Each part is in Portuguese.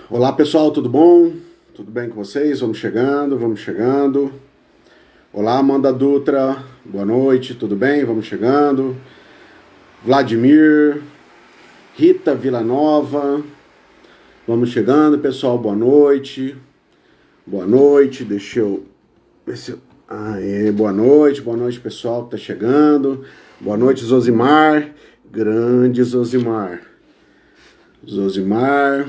Olá pessoal, tudo bom? Tudo bem com vocês? Vamos chegando, vamos chegando. Olá Amanda Dutra, boa noite, tudo bem? Vamos chegando. Vladimir, Rita Villanova, vamos chegando pessoal, boa noite. Boa noite, deixa eu ver se eu... boa noite pessoal que tá chegando. Boa noite Zosimar, grande Zosimar. Zosimar.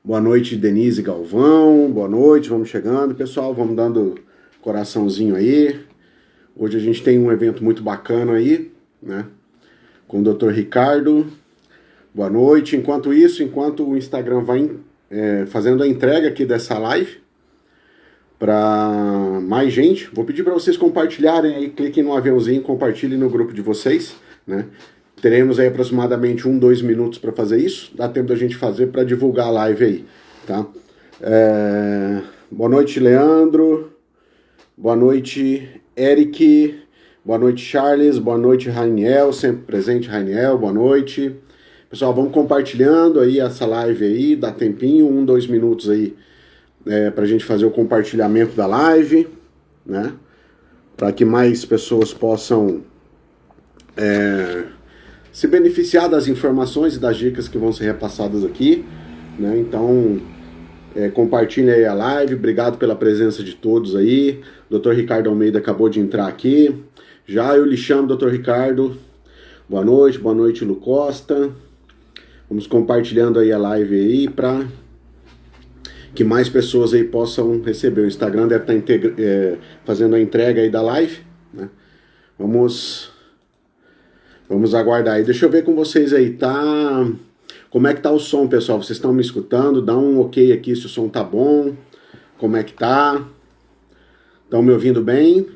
Boa noite, Denise Galvão. Boa noite, vamos chegando, pessoal. Vamos dando coraçãozinho aí. Hoje a gente tem um evento muito bacana aí, né? Com o Dr. Ricardo. Boa noite. Enquanto isso, enquanto o Instagram vai fazendo a entrega aqui dessa live para mais gente, vou pedir para vocês compartilharem aí. Cliquem no aviãozinho, compartilhem no grupo de vocês, né? Teremos aí aproximadamente 2 minutos para fazer isso. Dá tempo da gente fazer para divulgar a live aí, tá? Boa noite, Leandro. Boa noite, Eric. Boa noite, Charles. Boa noite, Rainiel. Sempre presente, Rainiel. Boa noite. Pessoal, vamos compartilhando aí essa live aí. Dá tempinho, 2 minutos aí para a gente fazer o compartilhamento da live, né? Para que mais pessoas possam... se beneficiar das informações e das dicas que vão ser repassadas aqui, né? Então, compartilhe aí a live. Obrigado pela presença de todos aí. Dr. Ricardo Almeida acabou de entrar aqui. Já eu lhe chamo, Dr. Ricardo. Boa noite, Lu Costa. Vamos compartilhando aí a live aí para que mais pessoas aí possam receber. O Instagram deve estar fazendo a entrega aí da live, né? Vamos aguardar aí. Deixa eu ver com vocês aí, tá? Como é que tá o som, pessoal? Vocês estão me escutando? Dá um ok aqui se o som tá bom. Como é que tá? Estão me ouvindo bem?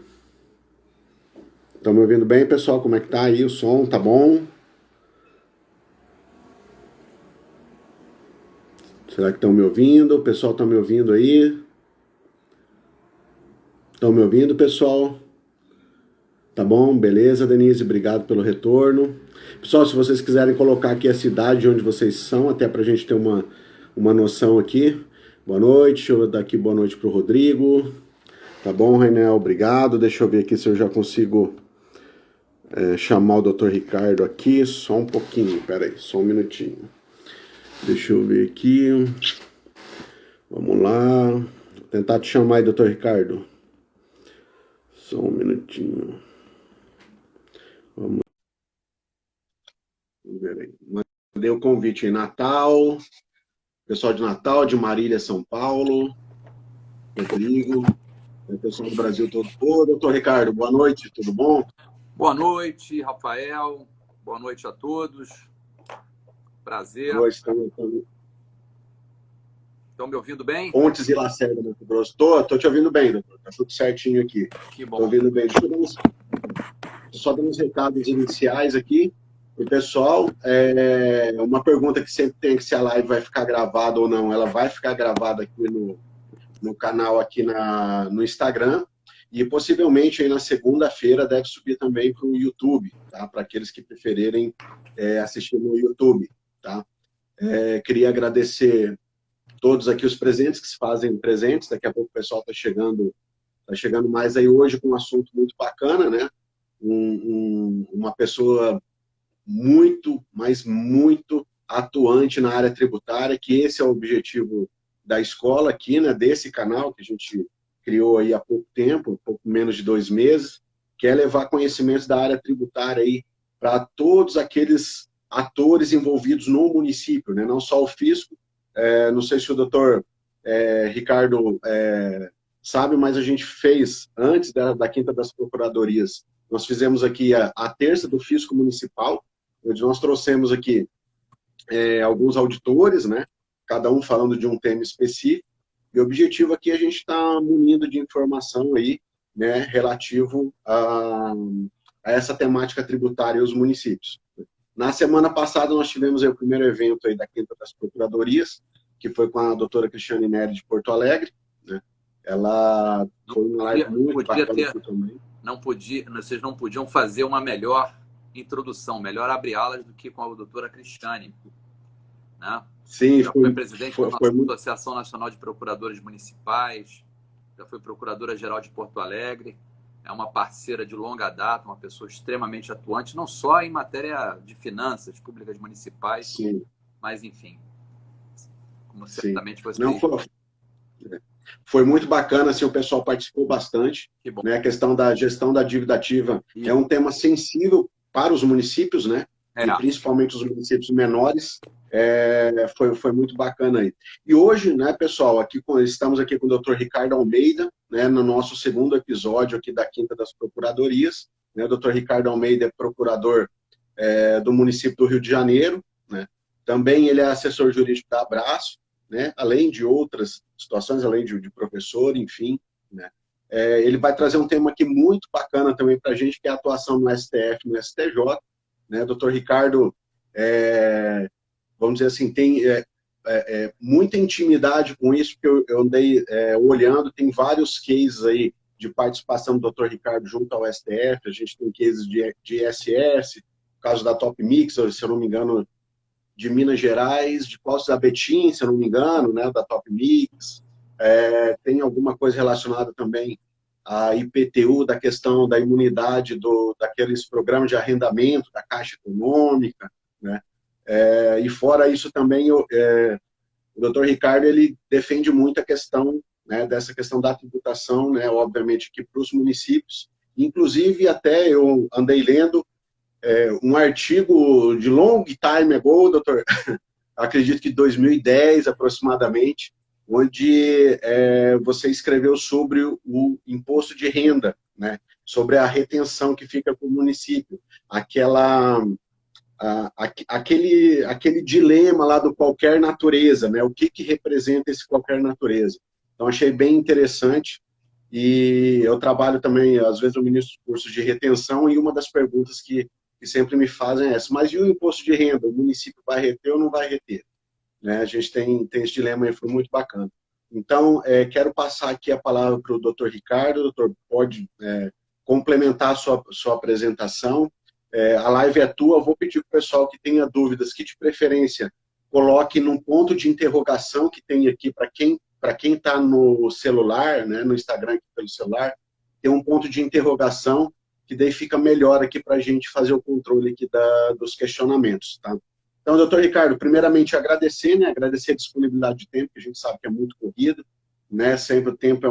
Estão me ouvindo bem, pessoal? Como é que tá aí o som? Tá bom? Será que estão me ouvindo? O pessoal tá me ouvindo aí? Estão me ouvindo, pessoal? Tá bom, beleza, Denise, obrigado pelo retorno. Pessoal, se vocês quiserem colocar aqui a cidade onde vocês são, até pra gente ter uma noção aqui. Boa noite, deixa eu dar aqui boa noite pro Rodrigo. Tá bom, Rainel, obrigado. Deixa eu ver aqui se eu já consigo chamar o Dr. Ricardo aqui. Só um pouquinho, pera aí, só um minutinho. Deixa eu ver aqui. Vamos lá. Vou tentar te chamar aí, Dr. Ricardo. Só um minutinho. Vamos ver aí. Mandei o convite em Natal. Pessoal de Natal, de Marília, São Paulo. Rodrigo. Pessoal do Brasil todo. Ô, doutor Ricardo, boa noite, tudo bom? Boa noite, Rafael. Boa noite a todos. Prazer. Boa noite, Estão me ouvindo bem? Pontes e Lacerda, Mato Grosso. Tô te ouvindo bem, doutor. Tá tudo certinho aqui. Que bom. Tô ouvindo bem. Deixa eu só dar uns recados iniciais aqui. E, pessoal, uma pergunta que sempre tem, que se a live vai ficar gravada ou não. Ela vai ficar gravada aqui no canal, aqui no Instagram. E possivelmente aí na segunda-feira deve subir também para o YouTube, tá? Para aqueles que preferirem assistir no YouTube, tá? Queria agradecer todos aqui os presentes que se fazem presentes. Daqui a pouco o pessoal está chegando mais aí hoje com um assunto muito bacana, né? Uma pessoa muito, mas muito atuante na área tributária, que esse é o objetivo da escola aqui, né? Desse canal que a gente criou aí há pouco tempo, pouco menos de 2 meses, que é levar conhecimentos da área tributária aí para todos aqueles atores envolvidos no município, né? Não só o fisco. Não sei se o doutor Ricardo sabe, mas a gente fez, antes da Quinta das Procuradorias, nós fizemos aqui a terça do Fisco Municipal, onde nós trouxemos aqui alguns auditores, né? Cada um falando de um tema específico, e o objetivo aqui é a gente está munindo de informação aí, né, relativo a essa temática tributária e os municípios. Na semana passada, nós tivemos aí o primeiro evento aí da Quinta das Procuradorias, que foi com a doutora Cristiane Neri de Porto Alegre, né? Ela foi uma live muito bacana aqui também. Vocês não podiam fazer uma melhor introdução, melhor abre-alas do que com a doutora Cristiane. né? Sim, Já foi presidente da nossa muito. Associação Nacional de Procuradores Municipais, já foi procuradora-geral de Porto Alegre, é uma parceira de longa data, uma pessoa extremamente atuante, não só em matéria de finanças públicas municipais, Sim, mas, enfim, como sim. certamente Não, vocês... foi muito bacana, assim, o pessoal participou bastante, Que bom. né? A questão da gestão da dívida ativa E, é um tema sensível para os municípios, né? é, E principalmente os municípios menores. Foi muito bacana aí. E hoje, né, pessoal, estamos aqui com o Dr. Ricardo Almeida, né, no nosso segundo episódio aqui da Quinta das Procuradorias. Né? O Dr. Ricardo Almeida é procurador do município do Rio de Janeiro, né? Também ele é assessor jurídico da Abraço, né? Além de outras situações, além de professor, enfim, né? Ele vai trazer um tema aqui muito bacana também para a gente, que é a atuação no STF, no STJ, né? Doutor Ricardo, vamos dizer assim, tem muita intimidade com isso, porque eu andei olhando, tem vários cases aí de participação do Dr. Ricardo junto ao STF, a gente tem cases de ISS, o caso da Top Mix, se eu não me engano, de Minas Gerais, de Poços da Betim, se eu não me engano, né, da Top Mix. Tem alguma coisa relacionada também à IPTU, da questão da imunidade daqueles programas de arrendamento da Caixa Econômica, né? E fora isso também, o doutor Ricardo ele defende muito a questão, né, dessa questão da tributação, né, obviamente, aqui para os municípios. Inclusive, até eu andei lendo um artigo de long time ago, doutor, acredito que 2010 aproximadamente, onde você escreveu sobre o imposto de renda, né? Sobre a retenção que fica para o município, aquele dilema lá do qualquer natureza, né? O que representa esse qualquer natureza? Então, achei bem interessante. E eu trabalho também, às vezes, eu ministro cursos de retenção, e uma das perguntas que sempre me fazem é essa: mas e o imposto de renda? O município vai reter ou não vai reter? Né? A gente tem esse dilema aí, foi muito bacana. Então, quero passar aqui a palavra para o doutor Ricardo. O doutor pode complementar a sua apresentação. A live é tua, eu vou pedir para o pessoal que tenha dúvidas, que de preferência coloque num ponto de interrogação que tem aqui para quem está no celular, né, no Instagram aqui pelo celular, tem um ponto de interrogação que daí fica melhor aqui para a gente fazer o controle aqui dos questionamentos, tá? Então, doutor Ricardo, primeiramente agradecer, né? Agradecer a disponibilidade de tempo, que a gente sabe que é muito corrido, né? Sempre o tempo é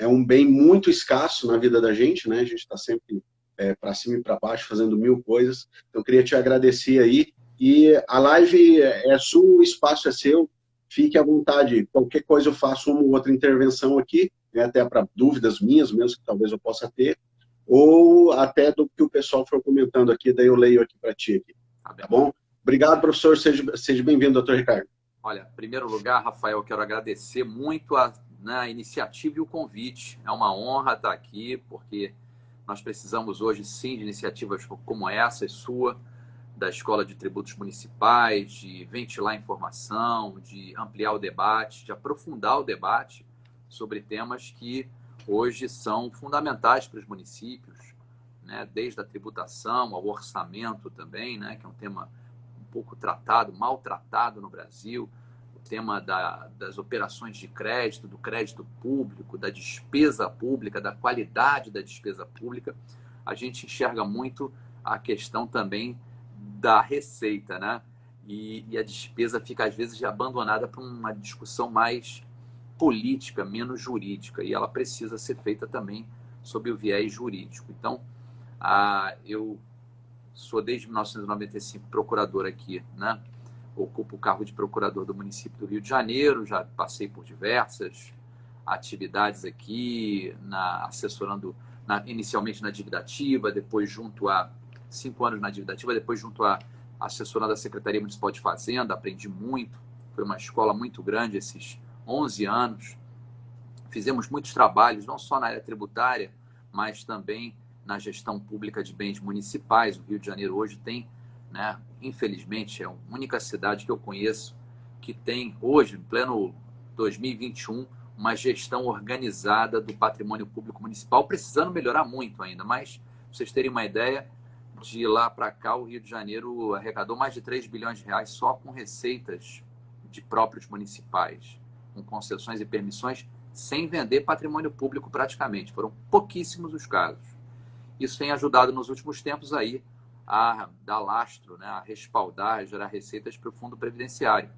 um bem muito escasso na vida da gente, né? A gente está sempre para cima e para baixo, fazendo mil coisas. Então, queria te agradecer aí. E a live é sua, o espaço é seu, fique à vontade. Qualquer coisa eu faço uma ou outra intervenção aqui, né? Até para dúvidas minhas mesmo, que talvez eu possa ter, ou até do que o pessoal for comentando aqui, daí eu leio aqui para ti. Tá bom? Obrigado, professor. Seja bem-vindo, doutor Ricardo. Olha, em primeiro lugar, Rafael, eu quero agradecer muito a iniciativa e o convite. É uma honra estar aqui, porque nós precisamos hoje, sim, de iniciativas como essa, sua, da Escola de Tributos Municipais, de ventilar informação, de ampliar o debate, de aprofundar o debate sobre temas que hoje são fundamentais para os municípios, né? Desde a tributação ao orçamento também, né? Que é um tema um pouco tratado, maltratado no Brasil, o tema das operações de crédito, do crédito público, da despesa pública, da qualidade da despesa pública. A gente enxerga muito a questão também da receita, né? E a despesa fica, às vezes, abandonada para uma discussão mais política, menos jurídica, e ela precisa ser feita também sob o viés jurídico. Então, eu sou desde 1995 procurador aqui, né? Ocupo o cargo de procurador do município do Rio de Janeiro, já passei por diversas atividades aqui, assessorando inicialmente na dívida ativa, depois 5 anos na dívida ativa, depois assessorando a Secretaria Municipal de Fazenda, aprendi muito, foi uma escola muito grande esses 11 anos. Fizemos muitos trabalhos, não só na área tributária, mas também na gestão pública de bens municipais. O Rio de Janeiro hoje tem, né, infelizmente, é a única cidade que eu conheço que tem hoje, em pleno 2021, uma gestão organizada do patrimônio público municipal, precisando melhorar muito ainda. Mas, para vocês terem uma ideia, de lá para cá, o Rio de Janeiro arrecadou mais de 3 bilhões de reais só com receitas de próprios municipais, com concessões e permissões, sem vender patrimônio público praticamente. Foram pouquíssimos os casos. Isso tem ajudado nos últimos tempos aí a dar lastro, né, a respaldar, a gerar receitas para o Fundo Previdenciário.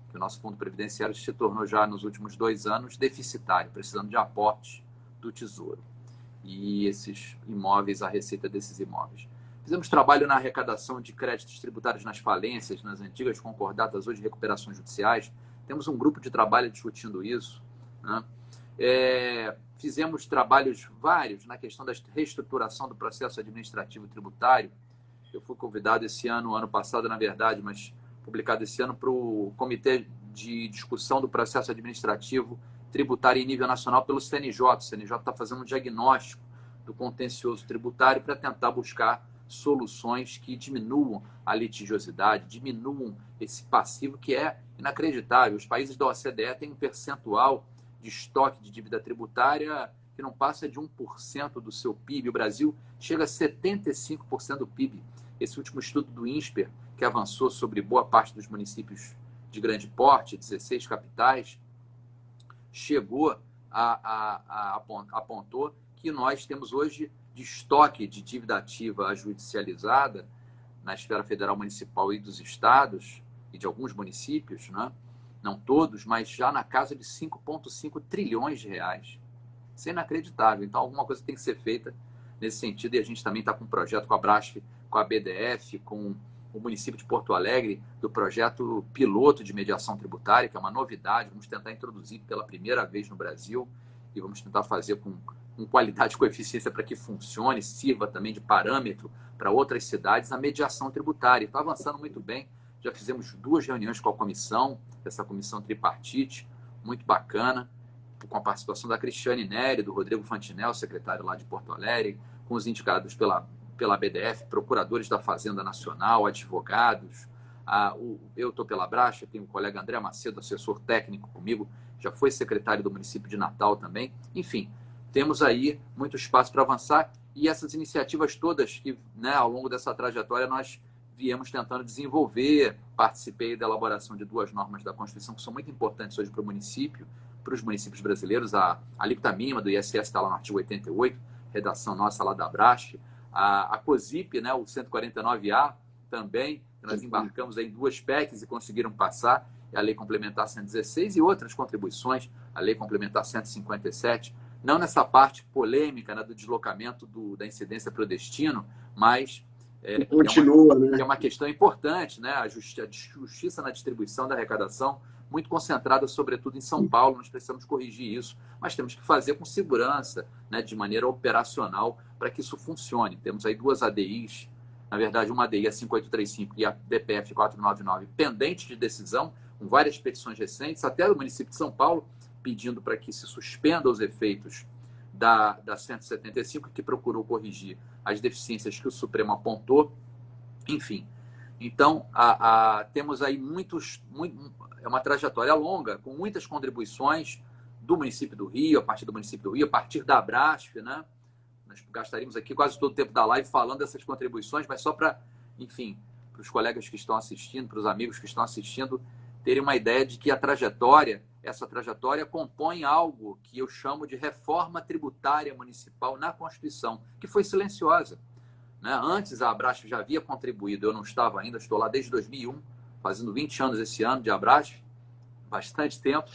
Que o nosso Fundo Previdenciário se tornou já nos últimos 2 anos deficitário, precisando de aportes do Tesouro. E esses imóveis, a receita desses imóveis. Fizemos trabalho na arrecadação de créditos tributários nas falências, nas antigas concordatas, hoje recuperações judiciais. Temos um grupo de trabalho discutindo isso, né? Fizemos trabalhos vários na questão da reestruturação do processo administrativo tributário. Eu fui convidado esse ano passado, na verdade, mas publicado esse ano para o Comitê de Discussão do Processo Administrativo Tributário em nível nacional pelo CNJ. O CNJ está fazendo um diagnóstico do contencioso tributário para tentar buscar soluções que diminuam a litigiosidade, diminuam esse passivo que é inacreditável. Os países da OCDE têm um percentual de estoque de dívida tributária que não passa de 1% do seu PIB. O Brasil chega a 75% do PIB. Esse último estudo do INSPER, que avançou sobre boa parte dos municípios de grande porte, 16 capitais, chegou apontou que nós temos hoje de estoque de dívida ativa judicializada na esfera federal, municipal e dos estados e de alguns municípios, né? Não todos, mas já na casa de 5,5 trilhões de reais. Isso é inacreditável. Então, alguma coisa tem que ser feita nesse sentido. E a gente também está com um projeto com a Brasf, com a BDF, com o município de Porto Alegre, do projeto piloto de mediação tributária, que é uma novidade. Vamos tentar introduzir pela primeira vez no Brasil e vamos tentar fazer com qualidade e com eficiência para que funcione, sirva também de parâmetro para outras cidades a mediação tributária. Está avançando muito bem. Já fizemos 2 reuniões com a comissão, essa comissão tripartite, muito bacana, com a participação da Cristiane Neri, do Rodrigo Fantinel, secretário lá de Porto Alegre, com os indicados pela BDF, procuradores da Fazenda Nacional, advogados. Eu estou pela Brasf, tenho o colega André Macedo, assessor técnico comigo, já foi secretário do município de Natal também. Enfim, temos aí muito espaço para avançar e essas iniciativas todas que, né, ao longo dessa trajetória nós viemos tentando desenvolver. Participei da elaboração de 2 normas da Constituição que são muito importantes hoje para o município, para os municípios brasileiros. A alíquota mínima do ISS está lá no artigo 88, redação nossa lá da Brasf. A COSIP, né, o 149A também, nós embarcamos aí em 2 PECs e conseguiram passar, a Lei Complementar 116 e outras contribuições, a Lei Complementar 157, não nessa parte polêmica, né, do deslocamento da incidência para o destino, mas continua, né? É uma questão importante, né? A justiça na distribuição da arrecadação, muito concentrada, sobretudo em São Paulo. Nós precisamos corrigir isso, mas temos que fazer com segurança, né? De maneira operacional, para que isso funcione. Temos aí 2 ADIs, na verdade, uma ADI, a 5835, e a DPF 499, pendentes de decisão, com várias petições recentes, até do município de São Paulo, pedindo para que se suspenda os efeitos da 175, que procurou corrigir as deficiências que o Supremo apontou. Enfim, então temos aí é uma trajetória longa, com muitas contribuições do município do Rio, a partir do município do Rio, a partir da Brasf, né? Nós gastaríamos aqui quase todo o tempo da live falando dessas contribuições, mas só para, enfim, para os colegas que estão assistindo, para os amigos que estão assistindo, terem uma ideia de que essa trajetória compõe algo que eu chamo de reforma tributária municipal na Constituição, que foi silenciosa, né? Antes a Abrasf já havia contribuído, eu não estava ainda, estou lá desde 2001, fazendo 20 anos esse ano de Abrasf, bastante tempo.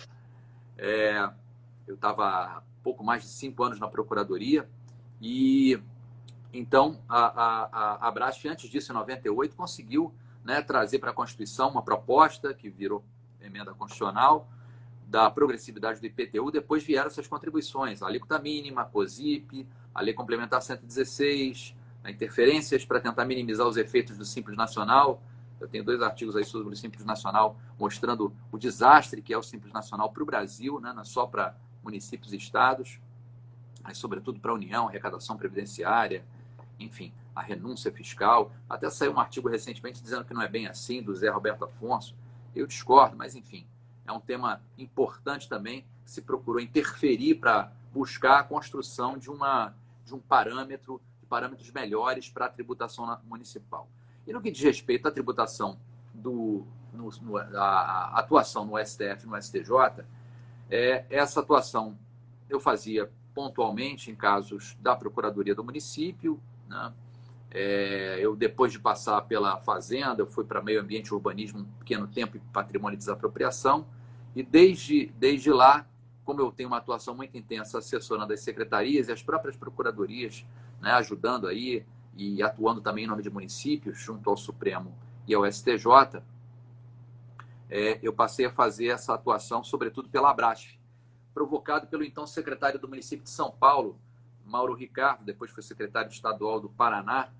Eu estava há pouco mais de 5 anos na Procuradoria, e então a Abrasf, antes disso, em 98, conseguiu, né, trazer para a Constituição uma proposta que virou emenda constitucional da progressividade do IPTU. Depois vieram essas contribuições, a alíquota mínima, a COSIP, a Lei Complementar 116, a interferências para tentar minimizar os efeitos do Simples Nacional. Eu tenho 2 artigos aí sobre o Simples Nacional mostrando o desastre que é o Simples Nacional para o Brasil, né? Não é só para municípios e estados, mas sobretudo para a União, arrecadação previdenciária, enfim, a renúncia fiscal. Até saiu um artigo recentemente dizendo que não é bem assim, do Zé Roberto Afonso. Eu discordo, mas enfim, é um tema importante também, que se procurou interferir para buscar a construção de um parâmetro de parâmetros melhores para a tributação municipal. E no que diz respeito à tributação, a atuação no STF e no STJ, essa atuação eu fazia pontualmente em casos da Procuradoria do Município, né? Eu, depois de passar pela Fazenda, eu fui para Meio Ambiente e Urbanismo um pequeno tempo e Patrimônio e Desapropriação, e desde lá, como eu tenho uma atuação muito intensa assessorando das secretarias e as próprias procuradorias, né, ajudando aí e atuando também em nome de municípios, junto ao Supremo e ao STJ, eu passei a fazer essa atuação, sobretudo pela Abrasf, provocado pelo então secretário do município de São Paulo, Mauro Ricardo, depois foi secretário estadual do Paraná,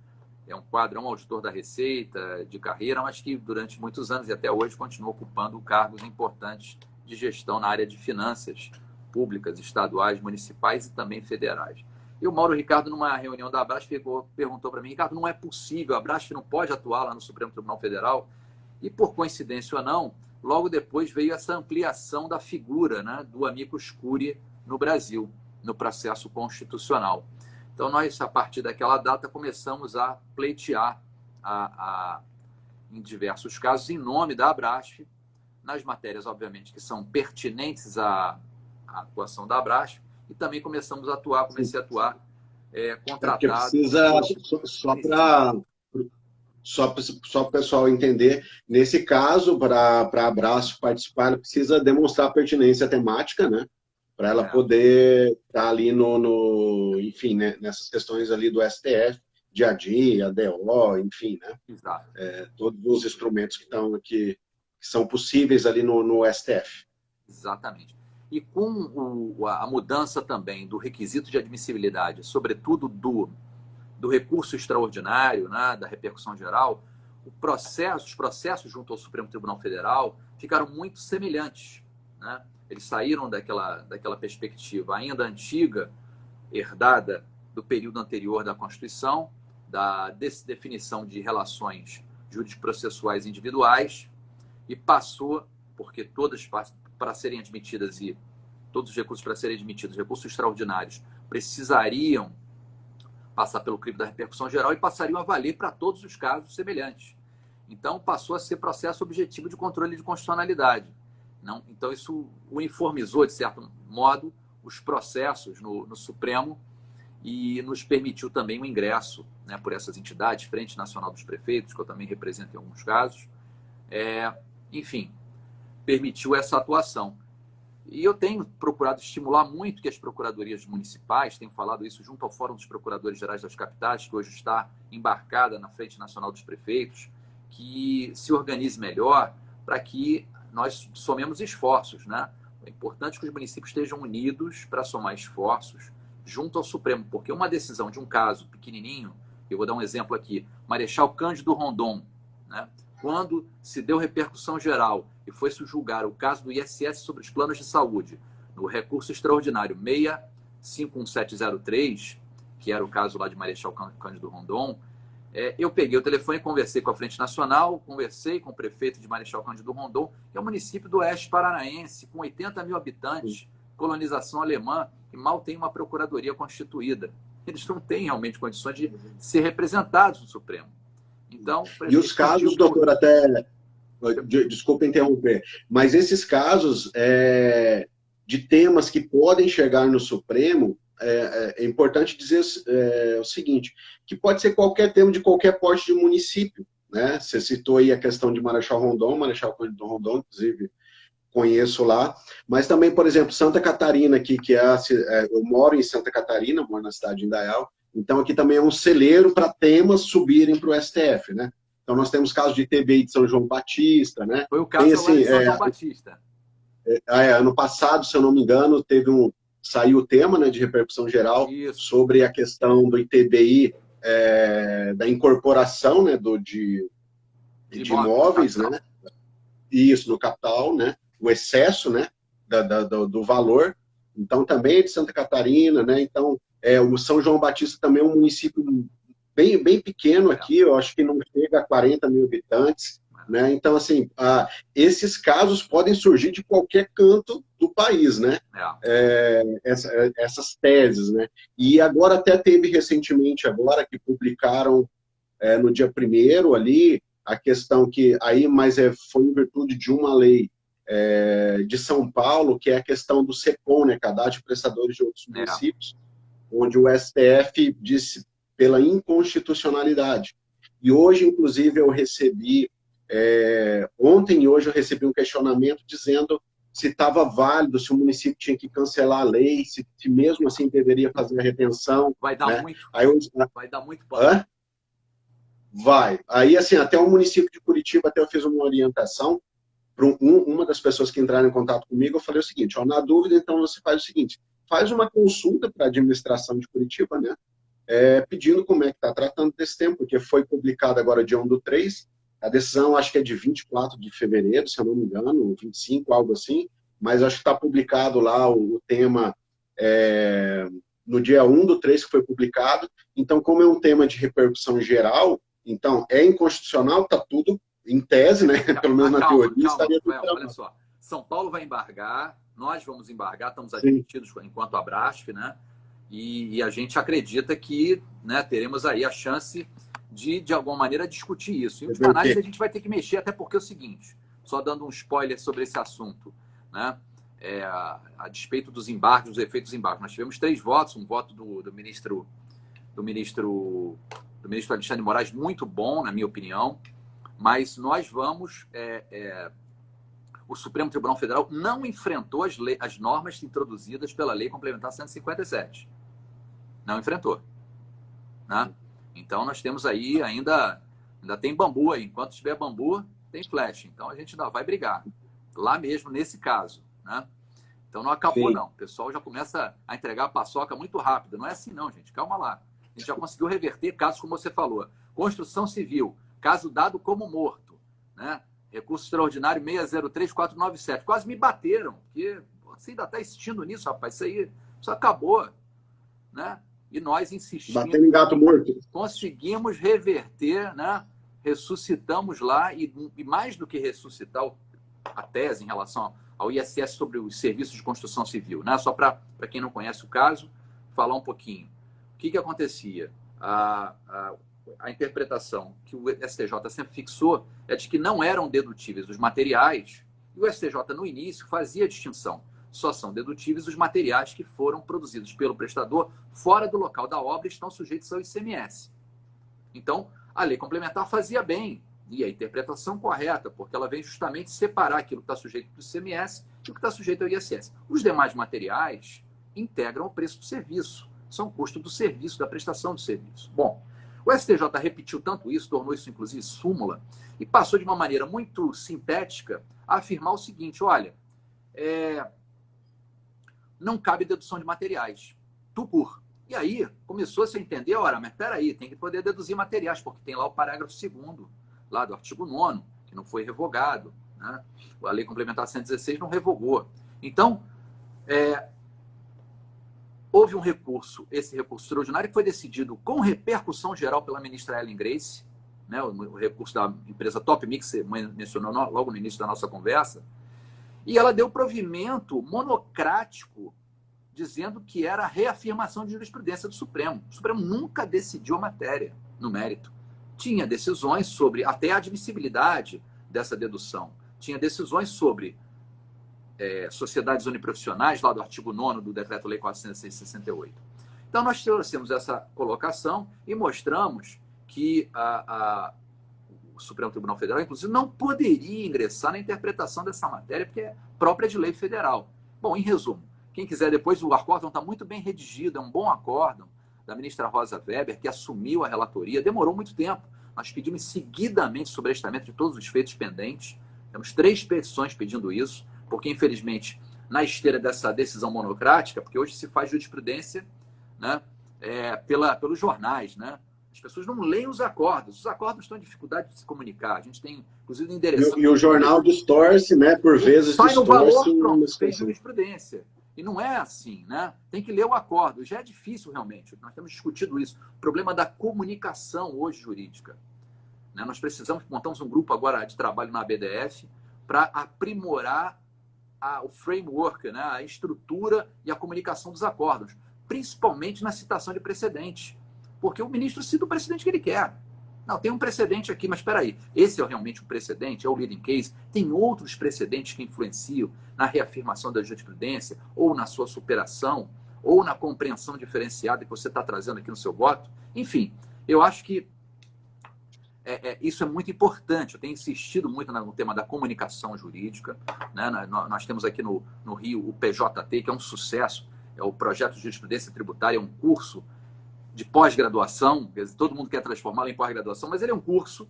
é um auditor da Receita, de carreira, mas que durante muitos anos e até hoje continua ocupando cargos importantes de gestão na área de finanças públicas, estaduais, municipais e também federais. E o Mauro Ricardo, numa reunião da Abrasf, perguntou para mim: Ricardo, não é possível, a Abrasf não pode atuar lá no Supremo Tribunal Federal? E, por coincidência ou não, logo depois veio essa ampliação da figura, né, do amicus curiae no Brasil, no processo constitucional. Então, nós, a partir daquela data, começamos a pleitear em diversos casos, em nome da Abrasf, nas matérias, obviamente, que são pertinentes à atuação da Abrasf, e também comecei a atuar contratado... Precisa, só para o pessoal entender, nesse caso, para a Abrasf participar, ela precisa demonstrar pertinência temática, né? Para ela poder estar ali enfim, né, nessas questões ali do STF, dia a dia, ADO, enfim, né? Exato. Todos os instrumentos que são possíveis ali no STF. Exatamente. E com a mudança também do requisito de admissibilidade, sobretudo do recurso extraordinário, né, da repercussão geral, os processos junto ao Supremo Tribunal Federal ficaram muito semelhantes, né? Eles saíram daquela perspectiva ainda antiga, herdada do período anterior da Constituição, da definição de relações jurídico-processuais individuais, e passou, porque todas para serem admitidas e todos os recursos para serem admitidos, recursos extraordinários, precisariam passar pelo crivo da repercussão geral e passariam a valer para todos os casos semelhantes. Então, passou a ser processo objetivo de controle de constitucionalidade. Não? Então, isso uniformizou, de certo modo, os processos no Supremo e nos permitiu também o ingresso, né, por essas entidades, Frente Nacional dos Prefeitos, que eu também represento em alguns casos, enfim, permitiu essa atuação. E eu tenho procurado estimular muito que as procuradorias municipais, tenho falado isso junto ao Fórum dos Procuradores Gerais das Capitais, que hoje está embarcada na Frente Nacional dos Prefeitos, que se organize melhor para que nós somemos esforços, né? É importante que os municípios estejam unidos para somar esforços junto ao Supremo, porque uma decisão de um caso pequenininho, eu vou dar um exemplo aqui, Marechal Cândido Rondon, né? Quando se deu repercussão geral e foi-se julgar o caso do ISS sobre os planos de saúde, no recurso extraordinário 651.703, que era o caso lá de Marechal Cândido Rondon, eu peguei o telefone e conversei com a Frente Nacional, conversei com o prefeito de Marechal Cândido Rondon, que é um município do Oeste Paranaense, com 80 mil habitantes, colonização alemã, que mal tem uma procuradoria constituída. Eles não têm realmente condições de ser representados no Supremo. Então, e os casos, doutor, até... Desculpa interromper, mas esses casos de temas que podem chegar no Supremo, é importante dizer o seguinte, que pode ser qualquer tema de qualquer porte de município, né? Você citou aí a questão de Marechal Cândido Rondon, inclusive conheço lá, mas também, por exemplo, Santa Catarina, aqui, eu moro em Santa Catarina, moro na cidade de Indaial, então aqui também é um celeiro para temas subirem para o STF, né? Então nós temos casos de TBI de São João Batista, né? Foi o caso lá de São João Batista. Ano passado, se eu não me engano, saiu o tema, né, de repercussão geral sobre a questão do ITBI, da incorporação, né, de imóveis, né? Isso, no capital, né? O excesso, né, do valor. Então, também é de Santa Catarina, né? Então, o São João Batista também é um município bem pequeno aqui, eu acho que não chega a 40 mil habitantes, né? Então, assim, esses casos podem surgir de qualquer canto do país, né? Essas teses, né? E agora até teve recentemente, agora que publicaram no dia 1º ali, a questão que aí, mas foi em virtude de uma lei de São Paulo, que é a questão do SECOM, né? Cadastro de Prestadores de Outros Municípios, onde o STF disse pela inconstitucionalidade. E hoje, inclusive, eu recebi, ontem e hoje eu recebi um questionamento dizendo se estava válido, se o município tinha que cancelar a lei, se mesmo assim deveria fazer a retenção. Vai dar, né? Muito. Aí vai dar muito pano. Vai. Aí, assim, até o município de Curitiba, até eu fiz uma orientação para uma das pessoas que entraram em contato comigo, eu falei o seguinte, na dúvida, então você faz o seguinte, faz uma consulta para a administração de Curitiba, né? Pedindo como é que está tratando desse tempo, porque foi publicado agora dia 1/3, a decisão acho que é de 24 de fevereiro, se eu não me engano, 25, algo assim, mas acho que está publicado lá o tema no dia 1/3 que foi publicado. Então, como é um tema de repercussão geral, então é inconstitucional, está tudo em tese, né? Pelo menos na teoria, estaria tudo. Olha só, São Paulo vai embargar, nós vamos embargar, estamos admitidos enquanto Abrasf, né? E a gente acredita que, né, teremos aí a chance de alguma maneira, discutir isso. E os canais a gente vai ter que mexer, até porque é o seguinte, só dando um spoiler sobre esse assunto, né? A despeito dos embargos, dos efeitos dos embargos, nós tivemos 3 votos, um voto do ministro Alexandre de Moraes, muito bom, na minha opinião, mas nós vamos... o Supremo Tribunal Federal não enfrentou as normas introduzidas pela Lei Complementar 157. Não enfrentou. Né? Então, nós temos aí ainda tem bambu aí. Enquanto tiver bambu, tem flecha. Então, a gente ainda vai brigar. Lá mesmo, nesse caso. Né? Então, não acabou, não. O pessoal já começa a entregar a paçoca muito rápido. Não é assim, não, gente. Calma lá. A gente já conseguiu reverter casos, como você falou. Construção civil. Caso dado como morto. Né? Recurso extraordinário 603497. Quase me bateram. Porque você ainda está insistindo nisso, rapaz. Isso acabou. Né? E nós insistimos. Batendo em gato morto. Conseguimos reverter, né? Ressuscitamos lá. E mais do que ressuscitar a tese em relação ao ISS sobre os serviços de construção civil. Né? Só para quem não conhece o caso, falar um pouquinho. O que acontecia? A interpretação que o STJ sempre fixou é de que não eram dedutíveis os materiais, e o STJ, no início, fazia a distinção. Só são dedutíveis os materiais que foram produzidos pelo prestador fora do local da obra e estão sujeitos ao ICMS. Então, a lei complementar fazia bem, e a interpretação correta, porque ela vem justamente separar aquilo que está sujeito ao ICMS e o que está sujeito ao ISS. Os demais materiais integram o preço do serviço, são o custo do serviço, da prestação do serviço. Bom, o STJ repetiu tanto isso, tornou isso inclusive súmula, e passou de uma maneira muito sintética a afirmar o seguinte, olha, não cabe dedução de materiais, tupur. E aí começou-se a entender, ora, mas peraí, tem que poder deduzir materiais, porque tem lá o parágrafo 2º, lá do artigo 9º, que não foi revogado, né? A Lei Complementar 116 não revogou. Então, houve um recurso, esse recurso extraordinário, que foi decidido com repercussão geral pela ministra Ellen Grace, né, o recurso da empresa Top Mix, você mencionou logo no início da nossa conversa, e ela deu provimento monocrático, dizendo que era a reafirmação de jurisprudência do Supremo. O Supremo nunca decidiu a matéria, no mérito. Tinha decisões sobre até a admissibilidade dessa dedução. Tinha decisões sobre sociedades uniprofissionais, lá do artigo 9º do Decreto-Lei 406/68. Então, nós trouxemos essa colocação e mostramos que o Supremo Tribunal Federal, inclusive, não poderia ingressar na interpretação dessa matéria, porque é própria de lei federal. Bom, em resumo, quem quiser depois, o acórdão está muito bem redigido, é um bom acórdão da ministra Rosa Weber, que assumiu a relatoria, demorou muito tempo. Nós pedimos seguidamente sobrestamento de todos os feitos pendentes, temos 3 petições pedindo isso, porque, infelizmente, na esteira dessa decisão monocrática, porque hoje se faz jurisprudência, né, pelos jornais, né? As pessoas não leem os acordos estão em dificuldade de se comunicar. A gente tem, inclusive, endereçado... E o jornal distorce, né? Por vezes sai no distorce... valor, pronto, fez jurisprudência. E não é assim, né? Tem que ler o acordo. Já é difícil, realmente. Nós temos discutido isso. O problema da comunicação hoje jurídica. né? Nós montamos um grupo agora de trabalho na BDF para aprimorar o framework, né? A estrutura e a comunicação dos acordos, principalmente na citação de precedentes. Porque o ministro cita o precedente que ele quer. Não, tem um precedente aqui, mas espera aí, esse é realmente um precedente, é o leading case? Tem outros precedentes que influenciam na reafirmação da jurisprudência, ou na sua superação, ou na compreensão diferenciada que você está trazendo aqui no seu voto? Enfim, eu acho que isso é muito importante. Eu tenho insistido muito no tema da comunicação jurídica, né? Nós temos aqui no Rio o PJT, que é um sucesso, é o Projeto de Jurisprudência Tributária, é um curso de pós-graduação, todo mundo quer transformá-lo em pós-graduação, mas ele é um curso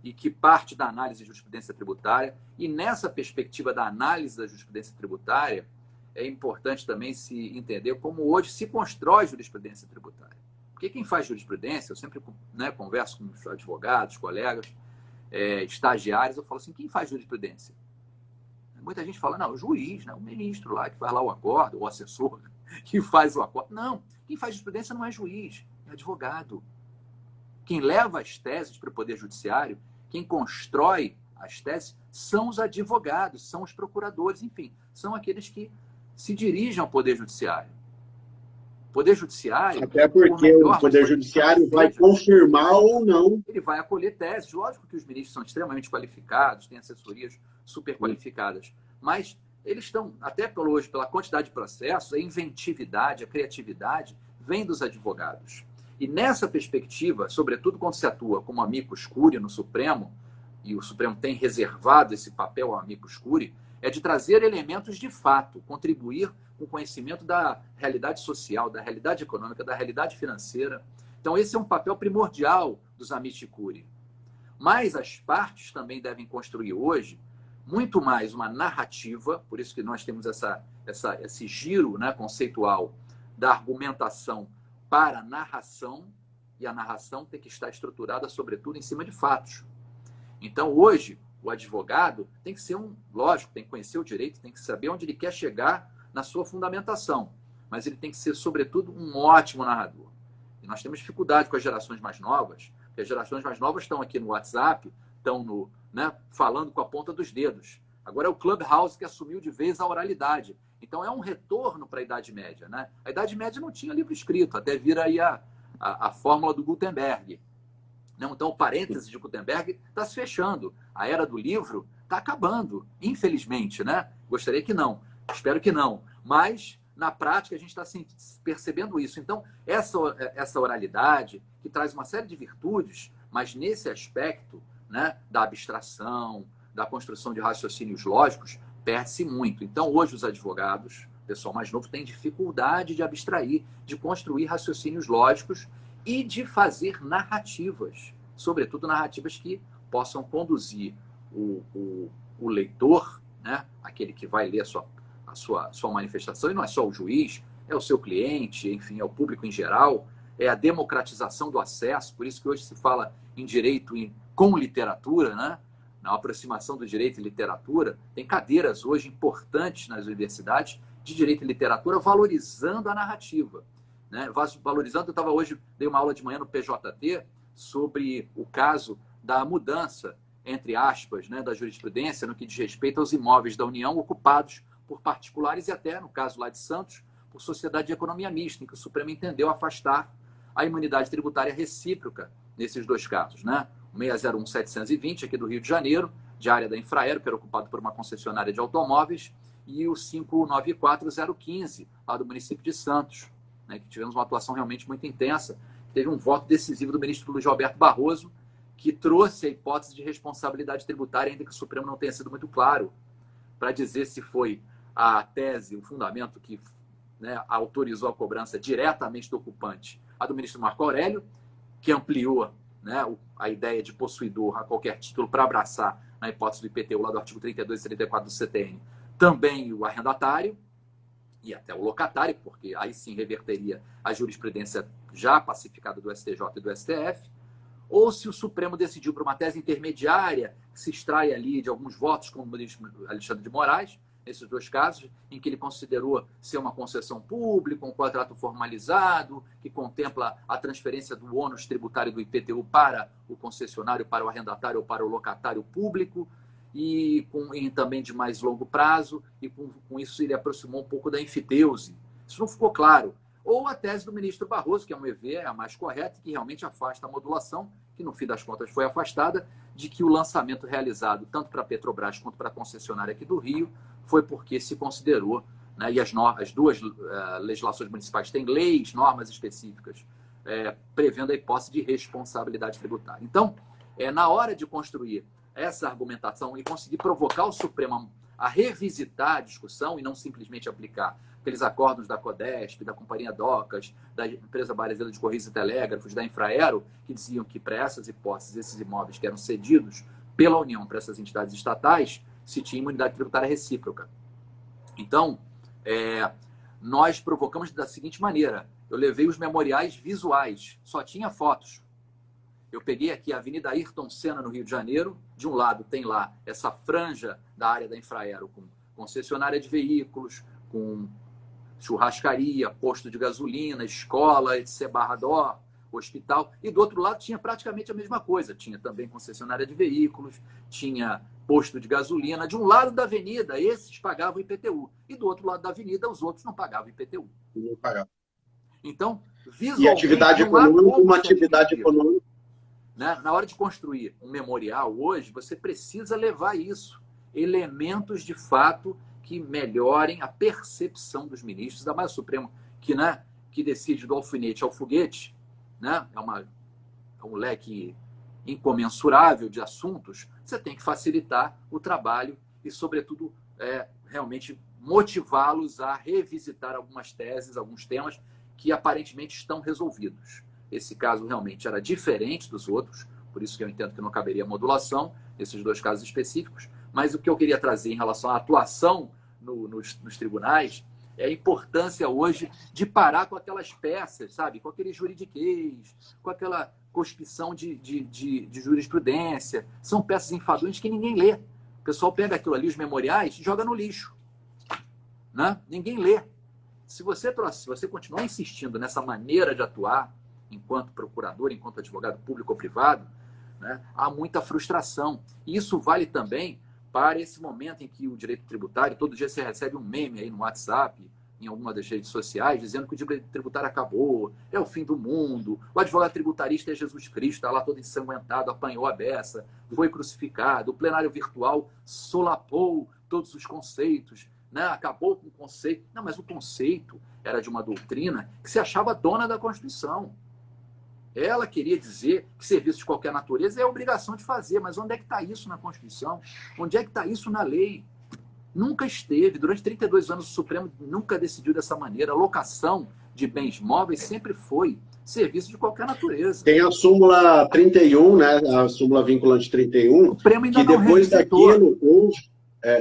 e que parte da análise de jurisprudência tributária, e nessa perspectiva da análise da jurisprudência tributária, é importante também se entender como hoje se constrói jurisprudência tributária. Porque quem faz jurisprudência, eu sempre, né, converso com os advogados, colegas, estagiários, eu falo assim, quem faz jurisprudência? Muita gente fala, não, o juiz, né, o ministro lá que faz lá o acordo, o assessor que faz o acordo. Não, quem faz jurisprudência não é juiz, é advogado. Quem leva as teses para o Poder Judiciário, quem constrói as teses, são os advogados, são os procuradores, enfim, são aqueles que se dirigem ao Poder Judiciário. O Poder Judiciário... Até porque o Poder Judiciário vai confirmar ou não. Ele vai acolher teses. Lógico que os ministros são extremamente qualificados, têm assessorias super qualificadas, mas eles estão, até hoje, pela quantidade de processos, a inventividade, a criatividade vem dos advogados. E nessa perspectiva, sobretudo quando se atua como amicus curiae no Supremo, e o Supremo tem reservado esse papel ao amicus curiae, é de trazer elementos de fato, contribuir com o conhecimento da realidade social, da realidade econômica, da realidade financeira. Então, esse é um papel primordial dos amici curiae. Mas as partes também devem construir hoje muito mais uma narrativa, por isso que nós temos esse giro, né, conceitual da argumentação para a narração, e a narração tem que estar estruturada, sobretudo, em cima de fatos. Então, hoje, o advogado tem que ser lógico, tem que conhecer o direito, tem que saber onde ele quer chegar na sua fundamentação, mas ele tem que ser, sobretudo, um ótimo narrador. E nós temos dificuldade com as gerações mais novas, porque as gerações mais novas estão aqui no WhatsApp, estão falando com a ponta dos dedos. Agora é o Clubhouse que assumiu de vez a oralidade. Então é um retorno para a Idade Média, né? A Idade Média não tinha livro escrito, até vir aí a fórmula do Gutenberg. Então o parêntese de Gutenberg está se fechando. A era do livro está acabando, infelizmente, né? Gostaria que não, espero que não. Mas, na prática, a gente está percebendo isso. Então, essa oralidade, que traz uma série de virtudes, mas nesse aspecto, né, da abstração, da construção de raciocínios lógicos, perde-se muito. Então, hoje, os advogados, o pessoal mais novo, tem dificuldade de abstrair, de construir raciocínios lógicos e de fazer narrativas, sobretudo narrativas que possam conduzir o leitor, né, aquele que vai ler a sua manifestação, e não é só o juiz, é o seu cliente, enfim, é o público em geral, é a democratização do acesso, por isso que hoje se fala em direito com literatura, né? Na aproximação do direito e literatura, tem cadeiras hoje importantes nas universidades de direito e literatura, valorizando a narrativa, né? Valorizando, dei uma aula de manhã no PJT sobre o caso da mudança, entre aspas, né, da jurisprudência no que diz respeito aos imóveis da União ocupados por particulares e até, no caso lá de Santos, por sociedade de economia mista, em que o Supremo entendeu afastar a imunidade tributária recíproca nesses dois casos, né? O 601.720, aqui do Rio de Janeiro, de área da Infraero, que era ocupado por uma concessionária de automóveis, e o 594.015, lá do município de Santos, né, que tivemos uma atuação realmente muito intensa. Teve um voto decisivo do ministro Luiz Roberto Barroso, que trouxe a hipótese de responsabilidade tributária, ainda que o Supremo não tenha sido muito claro, para dizer se foi a tese, o fundamento que, né, autorizou a cobrança diretamente do ocupante, a do ministro Marco Aurélio, que ampliou, né, a ideia de possuidor a qualquer título para abraçar, na hipótese do IPTU, lá do artigo 32 e 34 do CTN, também o arrendatário e até o locatário, porque aí sim reverteria a jurisprudência já pacificada do STJ e do STF, ou se o Supremo decidiu por uma tese intermediária, que se extrai ali de alguns votos, como o ministro Alexandre de Moraes, nesses dois casos, em que ele considerou ser uma concessão pública, um contrato formalizado, que contempla a transferência do ônus tributário do IPTU para o concessionário, para o arrendatário ou para o locatário público, e também de mais longo prazo, e com isso ele aproximou um pouco da enfiteuse. Isso não ficou claro. Ou a tese do ministro Barroso, que ao meu ver é a mais correta, que realmente afasta a modulação, que no fim das contas foi afastada, de que o lançamento realizado tanto para a Petrobras quanto para a concessionária aqui do Rio foi porque se considerou, né, e as duas legislações municipais têm leis, normas específicas, prevendo a hipótese de responsabilidade tributária. Então, na hora de construir essa argumentação e conseguir provocar o Supremo a revisitar a discussão e não simplesmente aplicar aqueles acordos da Codesp, da Companhia Docas, da Empresa Brasileira de Correios e Telégrafos, da Infraero, que diziam que para essas hipóteses, esses imóveis que eram cedidos pela União para essas entidades estatais, se tinha imunidade tributária recíproca. Então, nós provocamos da seguinte maneira: eu levei os memoriais visuais, só tinha fotos. Eu peguei aqui a Avenida Ayrton Senna, no Rio de Janeiro. De um lado tem lá essa franja da área da Infraero, com concessionária de veículos, com churrascaria, posto de gasolina, escola, etc., Barra-Dó, hospital. E do outro lado tinha praticamente a mesma coisa. Tinha também concessionária de veículos, tinha posto de gasolina. De um lado da avenida, esses pagavam IPTU. E do outro lado da avenida, os outros não pagavam IPTU. Não pagava. Então, visualmente... E atividade econômica, uma atividade econômica. Né? Na hora de construir um memorial hoje, você precisa levar isso. Elementos, de fato, que melhorem a percepção dos ministros, ainda mais o Supremo, que decide do alfinete ao foguete, né? É um leque incomensurável de assuntos. Você tem que facilitar o trabalho e, sobretudo, realmente motivá-los a revisitar algumas teses, alguns temas que aparentemente estão resolvidos. Esse caso realmente era diferente dos outros, por isso que eu entendo que não caberia modulação nesses dois casos específicos. Mas o que eu queria trazer em relação à atuação nos tribunais é a importância hoje de parar com aquelas peças, sabe? Com aquele juridiquês, com aquela conspição de jurisprudência. São peças enfadonhas que ninguém lê. O pessoal pega aquilo ali, os memoriais, e joga no lixo. Né? Ninguém lê. Se você continuar insistindo nessa maneira de atuar, enquanto procurador, enquanto advogado público ou privado, né, há muita frustração. E isso vale também para esse momento em que o direito tributário, todo dia você recebe um meme aí no WhatsApp, em alguma das redes sociais, dizendo que o direito tributário acabou, é o fim do mundo, o advogado tributarista é Jesus Cristo, está lá todo ensanguentado, apanhou a beça, foi crucificado, o plenário virtual solapou todos os conceitos, né? Acabou com o conceito. Não, mas o conceito era de uma doutrina que se achava dona da Constituição. Ela queria dizer que serviço de qualquer natureza é obrigação de fazer, mas onde é que está isso na Constituição? Onde é que está isso na lei? Nunca esteve. Durante 32 anos, o Supremo nunca decidiu dessa maneira. A locação de bens móveis sempre foi serviço de qualquer natureza. Tem a súmula 31, né? A súmula vinculante 31, o Supremo ainda que não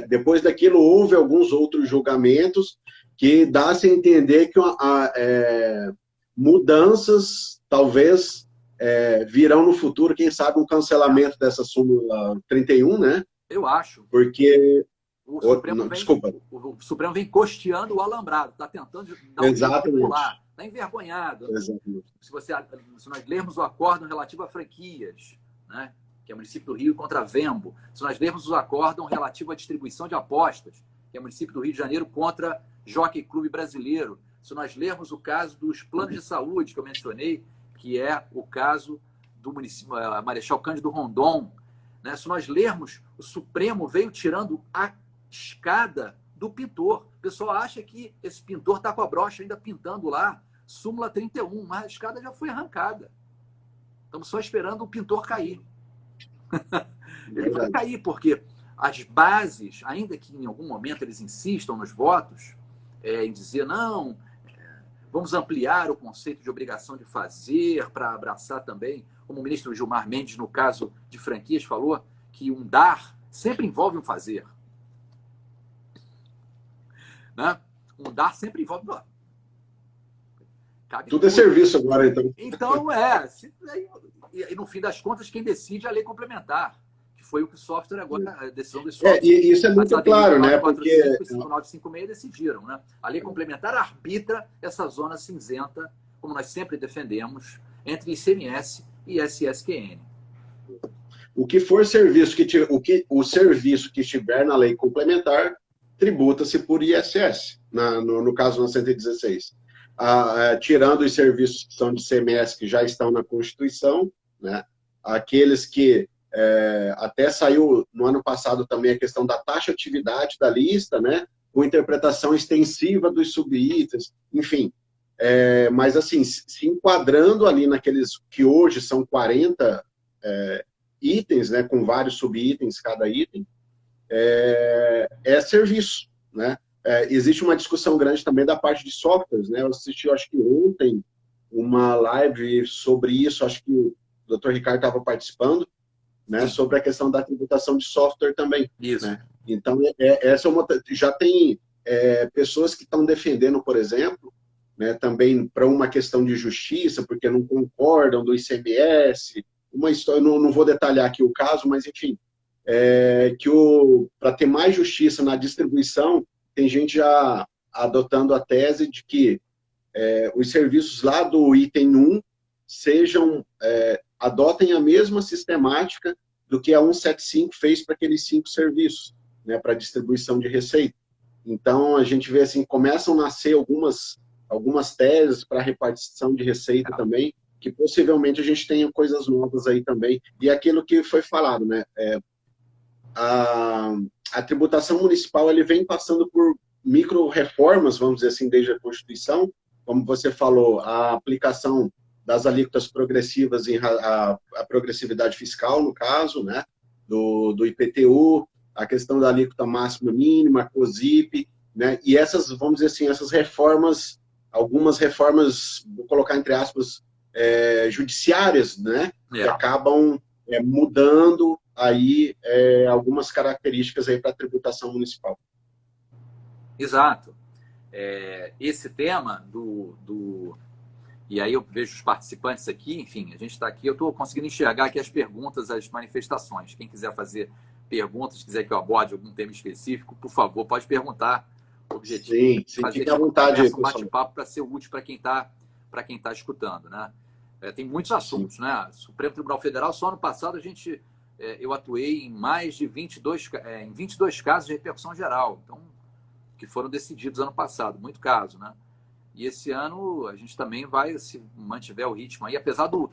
depois daquilo houve alguns outros julgamentos que dá-se a entender que mudanças talvez virão no futuro, quem sabe um cancelamento dessa súmula 31, né? Eu acho. Porque... O Supremo vem costeando o alambrado, está tentando dar um popular, está envergonhado. Exatamente. Se nós lermos o acórdão relativo a franquias, né, que é o município do Rio contra Vembo, se nós lermos o acórdão relativo à distribuição de apostas, que é o município do Rio de Janeiro contra Jockey Clube Brasileiro, se nós lermos o caso dos planos de saúde que eu mencionei, que é o caso do município Marechal Cândido Rondon, né, se nós lermos, o Supremo veio tirando a escada do pintor. O pessoal acha que esse pintor está com a brocha ainda pintando lá, súmula 31, mas a escada já foi arrancada. Estamos só esperando o pintor cair. Ele vai cair, porque as bases, ainda que em algum momento eles insistam nos votos, em dizer, não, vamos ampliar o conceito de obrigação de fazer para abraçar também, como o ministro Gilmar Mendes, no caso de franquias, falou, que um dar sempre envolve um fazer. Né? Um dar sempre envolve... Tudo é serviço agora, então. Então, e no fim das contas, quem decide é a lei complementar, que foi o que o software agora, a decisão do software. E isso é muito claro, né? Porque 5956 decidiram, né? A lei complementar arbitra essa zona cinzenta, como nós sempre defendemos, entre ICMS e SSQN. O que for serviço o serviço que estiver na lei complementar tributa-se por ISS, no caso na 116. Tirando os serviços que são de ICMS que já estão na Constituição, né? Aqueles que até saiu no ano passado também a questão da taxatividade da lista, né? Com interpretação extensiva dos subitens, enfim. Mas, assim, se enquadrando ali naqueles que hoje são 40 itens, né? Com vários subitens cada item, é serviço, né? Existe uma discussão grande também da parte de softwares, né? Eu assisti, acho que ontem, uma live sobre isso, acho que o Dr. Ricardo estava participando, né? Sobre a questão da tributação de software também. Isso. Né? Então, essa é já tem pessoas que estão defendendo, por exemplo, né, também para uma questão de justiça, porque não concordam do ICMS, uma história, não vou detalhar aqui o caso, mas, enfim, para ter mais justiça na distribuição, tem gente já adotando a tese de que os serviços lá do item 1 adotem a mesma sistemática do que a 175 fez para aqueles 5 serviços, né, para distribuição de receita. Então, a gente vê assim, começam a nascer algumas teses para repartição de receita também, que possivelmente a gente tenha coisas novas aí também. E aquilo que foi falado, né, a tributação municipal ele vem passando por micro-reformas, vamos dizer assim, desde a Constituição, como você falou, a aplicação das alíquotas progressivas, a progressividade fiscal, no caso, né, do IPTU, a questão da alíquota máxima mínima, a COSIP, né, e essas, vamos dizer assim, essas reformas, algumas reformas, vou colocar entre aspas, judiciárias, né, que acabam mudando aí algumas características aí para a tributação municipal. Exato. Esse tema e aí eu vejo os participantes aqui, enfim, a gente está aqui, eu estou conseguindo enxergar aqui as perguntas, as manifestações. Quem quiser fazer perguntas, quiser que eu aborde algum tema específico, por favor, pode perguntar. O objetivo sim, fique à vontade. Um bate-papo para ser útil para quem tá escutando, né? Tem muitos assuntos, né? Supremo Tribunal Federal, só ano passado eu atuei em mais de 22 casos de repercussão geral, então, que foram decididos ano passado, muito caso, né? E esse ano a gente também vai, se mantiver o ritmo aí, apesar do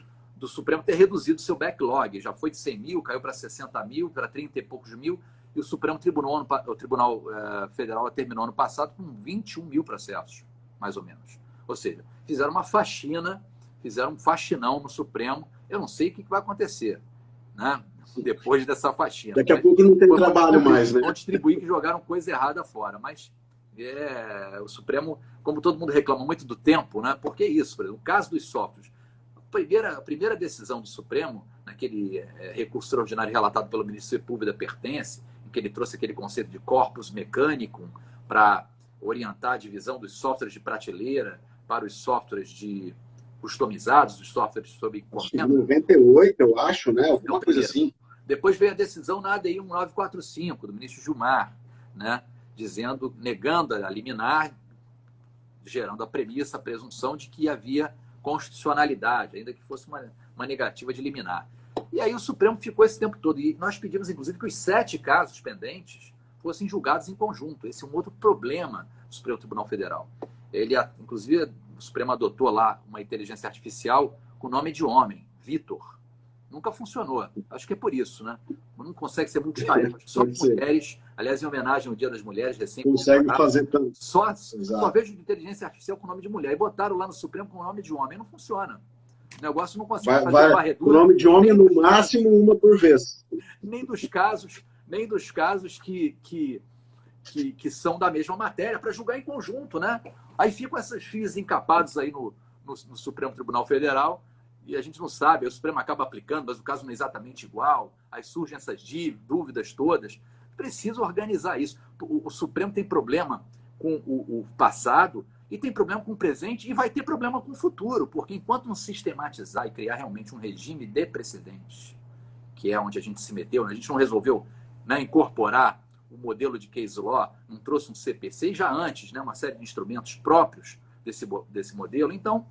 Supremo ter reduzido seu backlog, já foi de 100 mil, caiu para 60 mil, para 30 e poucos mil, e o Supremo Tribunal, o Tribunal Federal terminou ano passado com 21 mil processos, mais ou menos. Ou seja, fizeram uma faxina, fizeram um faxinão no Supremo, eu não sei o que vai acontecer, né? Depois dessa faxina. Daqui a pouco não tem trabalho mais, né? Vão distribuir que jogaram coisa errada fora, mas o Supremo, como todo mundo reclama muito do tempo, né? Porque é isso, por exemplo, o caso dos softwares. A primeira decisão do Supremo, naquele recurso extraordinário relatado pelo ministro Sepúlveda Pertence, em que ele trouxe aquele conceito de corpus mechanicum para orientar a divisão dos softwares de prateleira para os softwares customizados, os softwares sob encomenda. 98, eu acho, né? Alguma coisa assim. Depois veio a decisão na ADI 1945, do ministro Gilmar, né? Negando a liminar, gerando a premissa, a presunção de que havia constitucionalidade, ainda que fosse uma negativa de liminar. E aí o Supremo ficou esse tempo todo. E nós pedimos, inclusive, que os 7 casos pendentes fossem julgados em conjunto. Esse é um outro problema do Supremo Tribunal Federal. Inclusive, o Supremo adotou lá uma inteligência artificial com nome de homem, Vitor. Nunca funcionou. Acho que é por isso, né? Não consegue ser multitarefa. Só mulheres, aliás, em homenagem ao Dia das Mulheres, consegue fazer tanto. Só vejo inteligência artificial com nome de mulher. E botaram lá no Supremo com o nome de homem. Não funciona. O negócio não consegue fazer varredura. O nome de homem, no máximo, uma por vez. Nem dos casos que são da mesma matéria, para julgar em conjunto, né? Aí ficam esses fios encapados aí no Supremo Tribunal Federal, e a gente não sabe, o Supremo acaba aplicando, mas o caso não é exatamente igual, aí surgem essas dúvidas todas. Precisa organizar isso. O Supremo tem problema com o passado, e tem problema com o presente, e vai ter problema com o futuro, porque enquanto não sistematizar e criar realmente um regime de precedentes que é onde a gente se meteu, né? A gente não resolveu, né, incorporar o modelo de case law, não trouxe um CPC, e já antes, né, uma série de instrumentos próprios desse modelo. Então,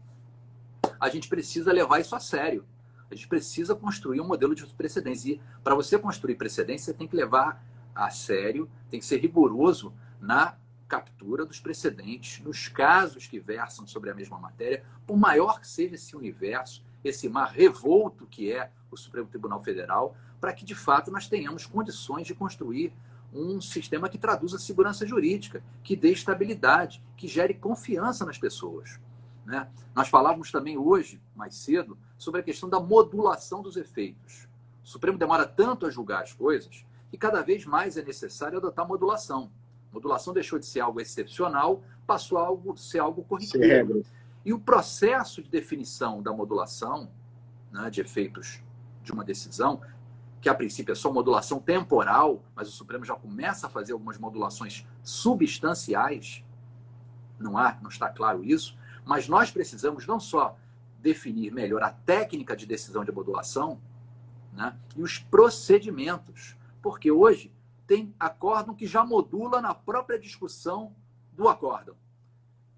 a gente precisa levar isso a sério. A gente precisa construir um modelo de precedentes. E para você construir precedentes, você tem que levar a sério, tem que ser rigoroso na captura dos precedentes, nos casos que versam sobre a mesma matéria, por maior que seja esse universo, esse mar revolto que é o Supremo Tribunal Federal, para que, de fato, nós tenhamos condições de construir um sistema que traduza segurança jurídica, que dê estabilidade, que gere confiança nas pessoas, né? Nós falávamos também hoje, mais cedo, sobre a questão da modulação dos efeitos. O Supremo demora tanto a julgar as coisas que cada vez mais é necessário adotar modulação. Modulação deixou de ser algo excepcional, passou a ser algo corriqueiro. E o processo de definição da modulação, né, de efeitos de uma decisão, que a princípio é só modulação temporal, mas o Supremo já começa a fazer algumas modulações substanciais, não está claro isso, mas nós precisamos não só definir melhor a técnica de decisão de modulação, né, e os procedimentos, porque hoje tem acórdão que já modula na própria discussão do acórdão.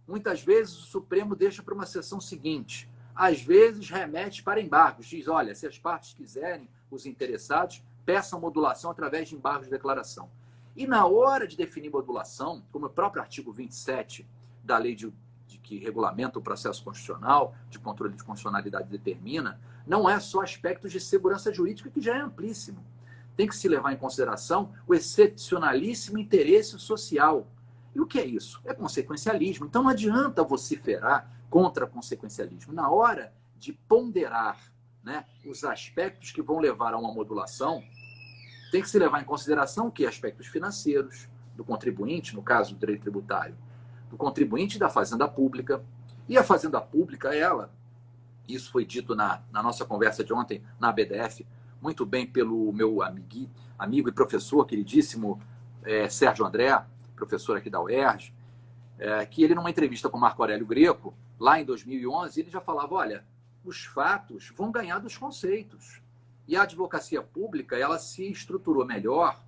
Muitas vezes o Supremo deixa para uma sessão seguinte, às vezes remete para embargos, diz, olha, se as partes quiserem, os interessados, peçam modulação através de embargos de declaração. E na hora de definir modulação, como o próprio artigo 27 da lei que regulamenta o processo constitucional, de controle de constitucionalidade determina, não é só aspectos de segurança jurídica, que já é amplíssimo. Tem que se levar em consideração o excepcionalíssimo interesse social. E o que é isso? É consequencialismo. Então não adianta vociferar contra consequencialismo. Na hora de ponderar, né, os aspectos que vão levar a uma modulação, tem que se levar em consideração o que? Aspectos financeiros do contribuinte, no caso do direito tributário, do contribuinte e da Fazenda Pública. E a Fazenda Pública, isso foi dito na nossa conversa de ontem, na BDF, muito bem pelo meu amigo e professor queridíssimo Sérgio André, professor aqui da UERJ, que ele, numa entrevista com Marco Aurélio Greco, lá em 2011, ele já falava, olha, os fatos vão ganhar dos conceitos. E a advocacia pública, ela se estruturou melhor,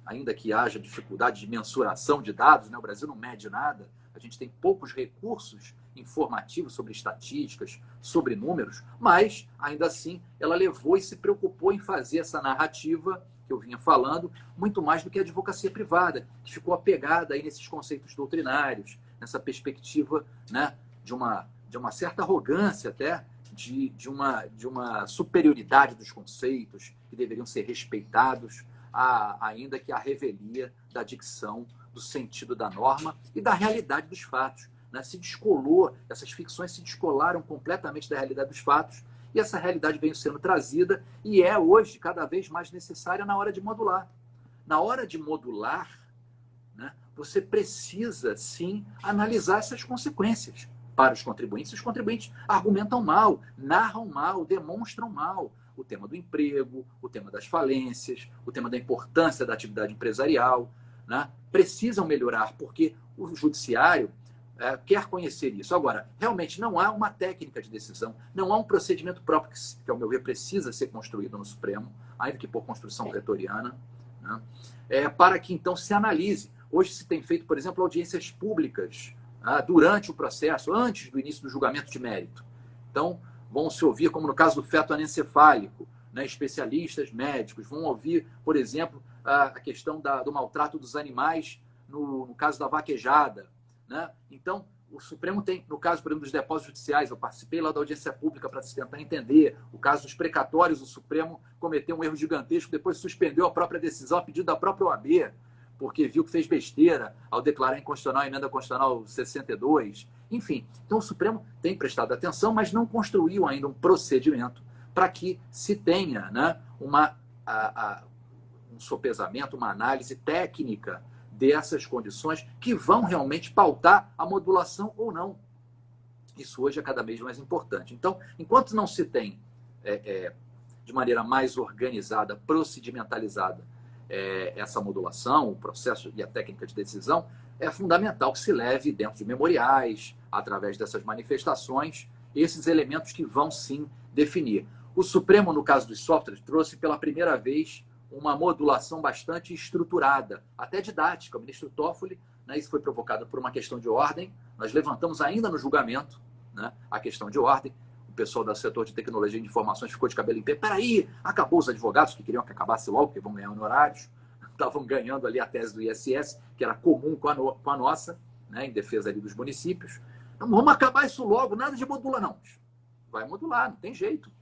ainda que haja dificuldade de mensuração de dados, né? O Brasil não mede nada, a gente tem poucos recursos informativos sobre estatísticas, sobre números, mas, ainda assim, ela levou e se preocupou em fazer essa narrativa que eu vinha falando, muito mais do que a advocacia privada, que ficou apegada aí nesses conceitos doutrinários, nessa perspectiva, né, de uma certa arrogância até, de uma superioridade dos conceitos que deveriam ser respeitados, ainda que a revelia da dicção, do sentido da norma e da realidade dos fatos. Né? Essas ficções se descolaram completamente da realidade dos fatos, e essa realidade vem sendo trazida e é hoje cada vez mais necessária na hora de modular. Na hora de modular, né, você precisa, sim, analisar essas consequências para os contribuintes. Os contribuintes argumentam mal, narram mal, demonstram mal. O tema do emprego, o tema das falências, o tema da importância da atividade empresarial, né, precisam melhorar, porque o judiciário quer conhecer isso. Agora, realmente não há uma técnica de decisão, não há um procedimento próprio que, ao meu ver, precisa ser construído no Supremo, ainda que por construção pretoriana, né, para que, então, se analise. Hoje se tem feito, por exemplo, audiências públicas durante o processo, antes do início do julgamento de mérito. Então, vão se ouvir, como no caso do feto anencefálico, né, especialistas médicos, vão ouvir, por exemplo, a questão do maltrato dos animais no caso da vaquejada. Né? Então, o Supremo tem, no caso, por exemplo, dos depósitos judiciais, eu participei lá da audiência pública para tentar entender o caso dos precatórios, o Supremo cometeu um erro gigantesco, depois suspendeu a própria decisão a pedido da própria OAB, porque viu que fez besteira ao declarar inconstitucional a emenda constitucional 62. Enfim, então o Supremo tem prestado atenção, mas não construiu ainda um procedimento para que se tenha, né, um sopesamento, uma análise técnica dessas condições que vão realmente pautar a modulação ou não. Isso hoje é cada vez mais importante. Então, enquanto não se tem, de maneira mais organizada, procedimentalizada, essa modulação, o processo e a técnica de decisão, é fundamental que se leve dentro de memoriais, através dessas manifestações, esses elementos que vão, sim, definir. O Supremo, no caso dos softwares, trouxe pela primeira vez uma modulação bastante estruturada, até didática. O ministro Toffoli, né, isso foi provocado por uma questão de ordem. Nós levantamos ainda no julgamento, né, a questão de ordem. O pessoal do setor de tecnologia e de informações ficou de cabelo em pé. Peraí, acabou os advogados que queriam que acabasse logo, porque vão ganhar honorários. Estavam ganhando ali a tese do ISS, que era comum com a nossa, né, em defesa ali dos municípios. Então, vamos acabar isso logo, nada de modular, não. Vai modular, não tem jeito.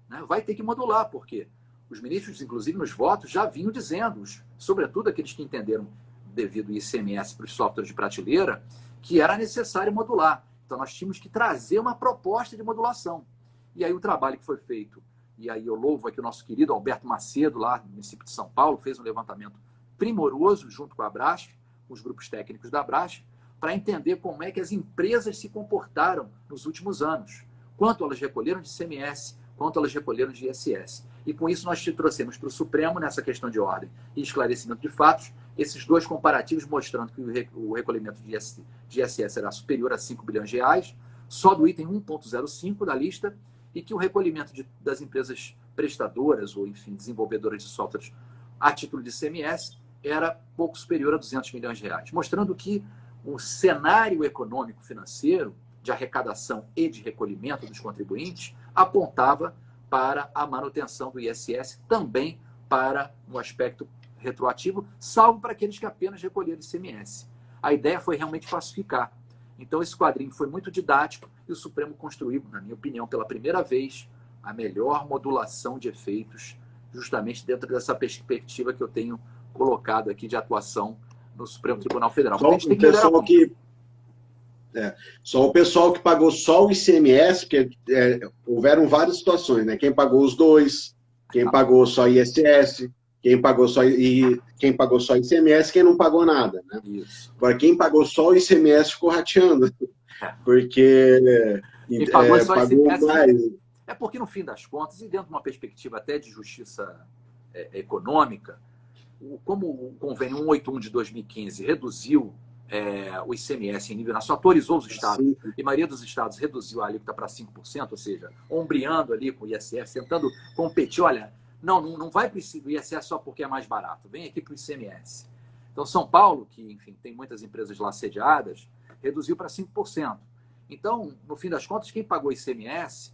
Né? Vai ter que modular, porque os ministros, inclusive nos votos, já vinham dizendo, sobretudo aqueles que entenderam devido ao ICMS para os softwares de prateleira, que era necessário modular. Então, nós tínhamos que trazer uma proposta de modulação. E aí o trabalho que foi feito, e aí eu louvo aqui o nosso querido Alberto Macedo, lá no município de São Paulo, fez um levantamento primoroso junto com a Abrasf, com os grupos técnicos da Abrasf, para entender como é que as empresas se comportaram nos últimos anos. Quanto elas recolheram de ICMS, quanto elas recolheram de ISS. E com isso nós te trouxemos para o Supremo, nessa questão de ordem e esclarecimento de fatos, esses dois comparativos mostrando que o recolhimento de ISS era superior a 5 bilhões de reais, só do item 1.05 da lista, e que o recolhimento das empresas prestadoras ou, enfim, desenvolvedoras de softwares a título de ICMS era pouco superior a 200 milhões de reais, mostrando que o cenário econômico financeiro de arrecadação e de recolhimento dos contribuintes apontava para a manutenção do ISS, também para um aspecto retroativo, salvo para aqueles que apenas recolheram ICMS. A ideia foi realmente pacificar. Então, esse quadrinho foi muito didático e o Supremo construiu, na minha opinião, pela primeira vez, a melhor modulação de efeitos, justamente dentro dessa perspectiva que eu tenho colocado aqui de atuação no Supremo Tribunal Federal. Só o pessoal que pagou só o ICMS, porque houveram várias situações, né? Quem pagou os dois, quem pagou só ISS, quem pagou só ICMS, quem não pagou nada, né? Isso. Agora, quem pagou só o ICMS ficou rateando, porque pagou ICMS, mais. É porque, no fim das contas, e dentro de uma perspectiva até de justiça econômica, como o convênio 181 de 2015 reduziu o ICMS em nível nacional, autorizou os estados, e a maioria dos estados reduziu a alíquota para 5%, ou seja, ombreando ali com o ISS, tentando competir. Olha, não vai para o ISS só porque é mais barato, vem aqui para o ICMS. Então, São Paulo, que, enfim, tem muitas empresas lá sediadas, reduziu para 5%. Então, no fim das contas, quem pagou ICMS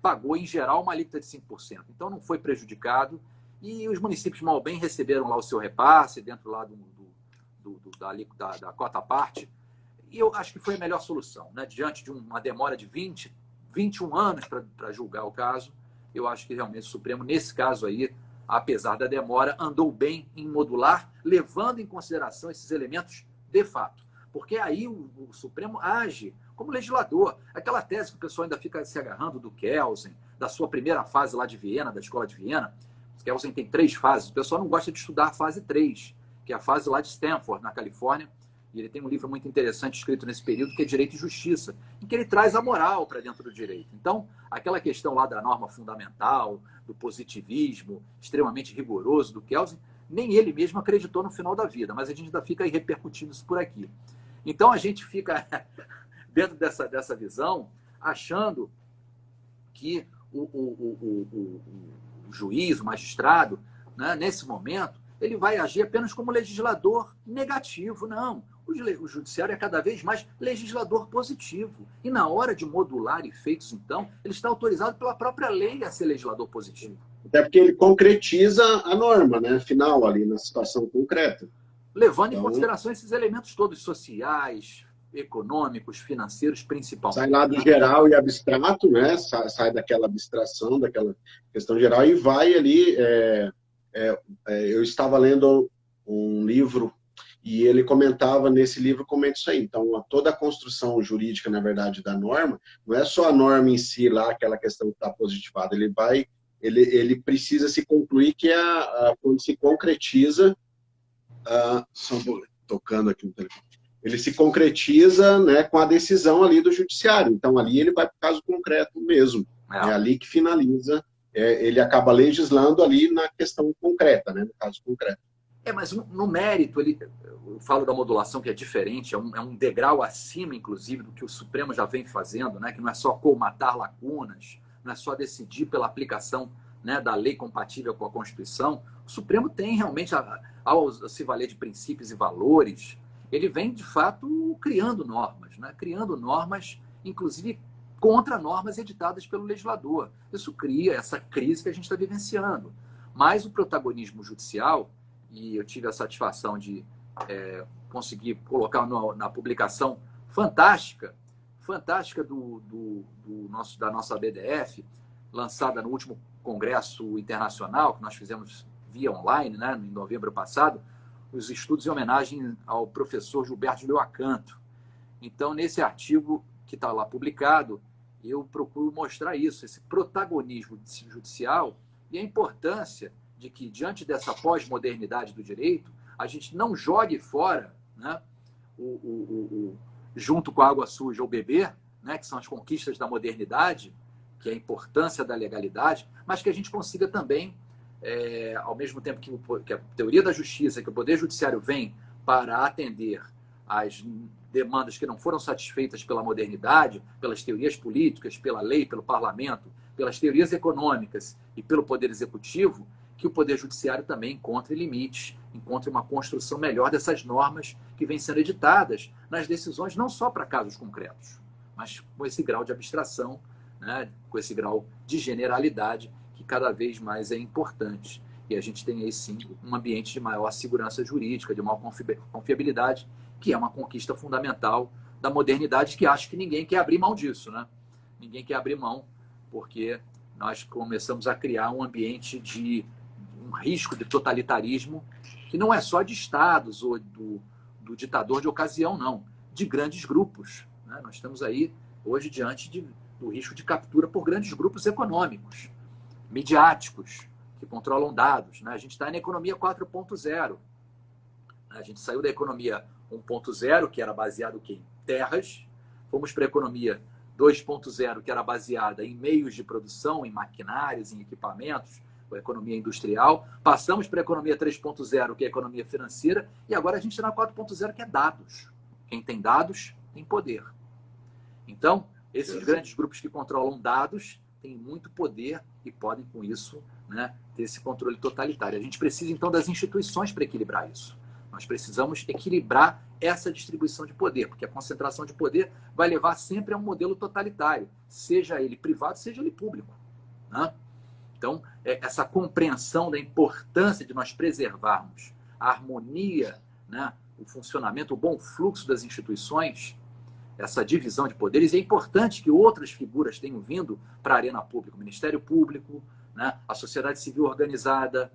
pagou, em geral, uma alíquota de 5%. Então, não foi prejudicado e os municípios, mal bem, receberam lá o seu repasse dentro lá da cota à parte. E eu acho que foi a melhor solução, né? Diante de uma demora de 21 anos para julgar o caso, eu acho que realmente o Supremo, nesse caso aí, apesar da demora, andou bem em modular, levando em consideração esses elementos de fato. Porque aí o Supremo age como legislador. Aquela tese que o pessoal ainda fica se agarrando do Kelsen, da sua primeira fase lá de Viena, da Escola de Viena. O Kelsen tem 3 fases. O pessoal não gosta de estudar a fase 3, que é a fase lá de Stanford, na Califórnia. E ele tem um livro muito interessante escrito nesse período, que é Direito e Justiça, em que ele traz a moral para dentro do direito. Então, aquela questão lá da norma fundamental, do positivismo extremamente rigoroso do Kelsen, nem ele mesmo acreditou no final da vida, mas a gente ainda fica aí repercutindo isso por aqui. Então, a gente fica dentro dessa visão, achando que o juiz, o magistrado, né, nesse momento, ele vai agir apenas como legislador negativo. Não. O judiciário é cada vez mais legislador positivo. E na hora de modular efeitos, então, ele está autorizado pela própria lei a ser legislador positivo. Até porque ele concretiza a norma, né, final ali, na situação concreta. Levando em consideração esses elementos todos sociais, econômicos, financeiros, principalmente. Sai lá do geral e abstrato, né? Sai daquela abstração, daquela questão geral e vai ali. Eu estava lendo um livro e ele comentava nesse livro como é isso aí. Então, toda a construção jurídica, na verdade, da norma, não é só a norma em si lá, aquela questão que está positivada. Ele precisa se concluir que quando se concretiza, só tocando aqui no telefone. Ele se concretiza, né, com a decisão ali do judiciário. Então, ali ele vai para o caso concreto mesmo. É ali que finaliza. Ele acaba legislando ali na questão concreta, né, no caso concreto. Mas no mérito, eu falo da modulação que é diferente, é um degrau acima, inclusive, do que o Supremo já vem fazendo, né, que não é só colmatar lacunas, não é só decidir pela aplicação, né, da lei compatível com a Constituição. O Supremo tem realmente, ao se valer de princípios e valores, ele vem, de fato, criando normas, né? Criando normas, inclusive contra normas editadas pelo legislador. Isso cria essa crise que a gente está vivenciando. Mas o protagonismo judicial, e eu tive a satisfação de conseguir colocar na publicação fantástica da nossa BDF, lançada no último Congresso Internacional, que nós fizemos via online, né, em novembro passado, os estudos em homenagem ao professor Gilberto de Acanto. Então, nesse artigo que está lá publicado, eu procuro mostrar isso, esse protagonismo judicial e a importância de que, diante dessa pós-modernidade do direito, a gente não jogue fora, né, junto com a água suja o bebê, né, que são as conquistas da modernidade, que é a importância da legalidade, mas que a gente consiga também, ao mesmo tempo que a teoria da justiça, que o Poder Judiciário vem para atender às demandas que não foram satisfeitas pela modernidade, pelas teorias políticas, pela lei, pelo parlamento, pelas teorias econômicas e pelo Poder Executivo, que o Poder Judiciário também encontre limites, encontre uma construção melhor dessas normas que vêm sendo editadas nas decisões, não só para casos concretos, mas com esse grau de abstração, né, com esse grau de generalidade que cada vez mais é importante. E a gente tem aí, sim, um ambiente de maior segurança jurídica, de maior confiabilidade, que é uma conquista fundamental da modernidade, que acho que ninguém quer abrir mão disso, né? Ninguém quer abrir mão, porque nós começamos a criar um ambiente de um risco de totalitarismo, que não é só de estados ou do ditador de ocasião, não, de grandes grupos, né? Nós estamos aí, hoje, diante do risco de captura por grandes grupos econômicos, midiáticos, que controlam dados, né? A gente está na economia 4.0. A gente saiu da economia 1.0, que era baseada em terras, fomos para a economia 2.0, que era baseada em meios de produção, em maquinários, em equipamentos, a economia industrial. Passamos para a economia 3.0, que é a economia financeira, e agora a gente está na 4.0, que é dados. Quem tem dados tem poder. Então, esses grandes grupos que controlam dados têm muito poder e podem, com isso, né, ter esse controle totalitário. A gente precisa, então, das instituições para equilibrar isso. Nós precisamos equilibrar essa distribuição de poder, porque a concentração de poder vai levar sempre a um modelo totalitário, seja ele privado, seja ele público, né? Então, essa compreensão da importância de nós preservarmos a harmonia, né, o funcionamento, o bom fluxo das instituições, essa divisão de poderes, é importante que outras figuras tenham vindo para a arena pública, o Ministério Público, né, a sociedade civil organizada.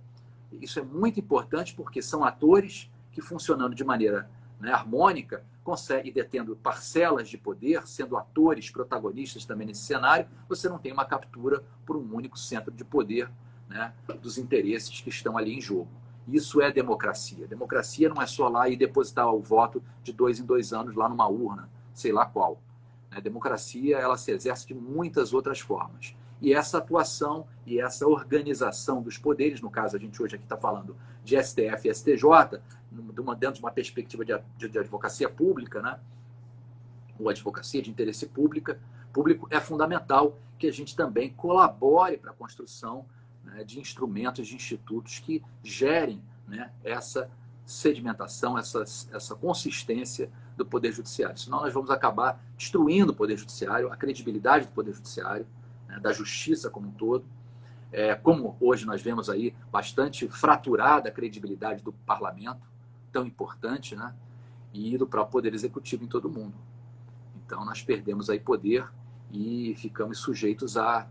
Isso é muito importante porque são atores que, funcionando de maneira, né, harmônica, conseguem, detendo parcelas de poder, sendo atores protagonistas também nesse cenário, você não tem uma captura por um único centro de poder, né, dos interesses que estão ali em jogo. Isso é democracia. Democracia não é só lá e depositar o voto de 2 em 2 anos lá numa urna, sei lá qual. A democracia, ela se exerce de muitas outras formas. E essa atuação e essa organização dos poderes, no caso a gente hoje aqui está falando de STF e STJ, dentro de uma perspectiva de advocacia pública, né? Ou advocacia de interesse público, é fundamental que a gente também colabore para a construção, né, de instrumentos, de institutos que gerem, né, essa sedimentação, essa consistência do Poder Judiciário. Senão nós vamos acabar destruindo o Poder Judiciário, a credibilidade do Poder Judiciário, né, da justiça como um todo. Como hoje nós vemos aí bastante fraturada a credibilidade do parlamento, tão importante, né, e do próprio Poder Executivo em todo o mundo. Então nós perdemos aí poder e ficamos sujeitos a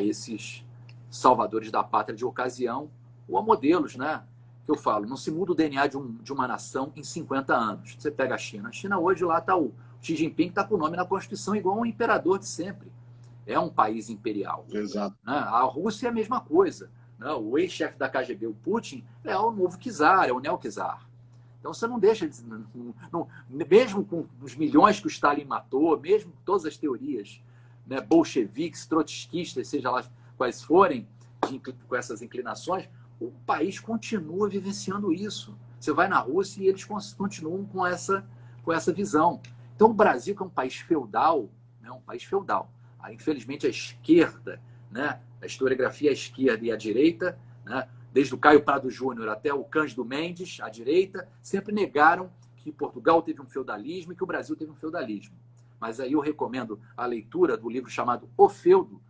esses salvadores da pátria de ocasião, ou a modelos, né? Que eu falo, não se muda o DNA de uma nação em 50 anos. Você pega a China hoje lá está o Xi Jinping, está com o nome na Constituição igual um imperador de sempre. É um país imperial. Exato. Né? A Rússia é a mesma coisa. Né? O ex-chefe da KGB, o Putin, é o novo czar, é o neo-czar. Então você não deixa, mesmo com os milhões que o Stalin matou, mesmo com todas as teorias, né, bolcheviques, trotskistas, seja lá quais forem, com essas inclinações, o país continua vivenciando isso. Você vai na Rússia e eles continuam com essa visão. Então o Brasil, que é um país feudal, né, um país feudal, infelizmente a esquerda, né? A historiografia à esquerda e à direita, né? Desde o Caio Prado Júnior até o Cândido Mendes, à direita, sempre negaram que Portugal teve um feudalismo e que o Brasil teve um feudalismo. Mas aí eu recomendo a leitura do livro chamado O Feudo,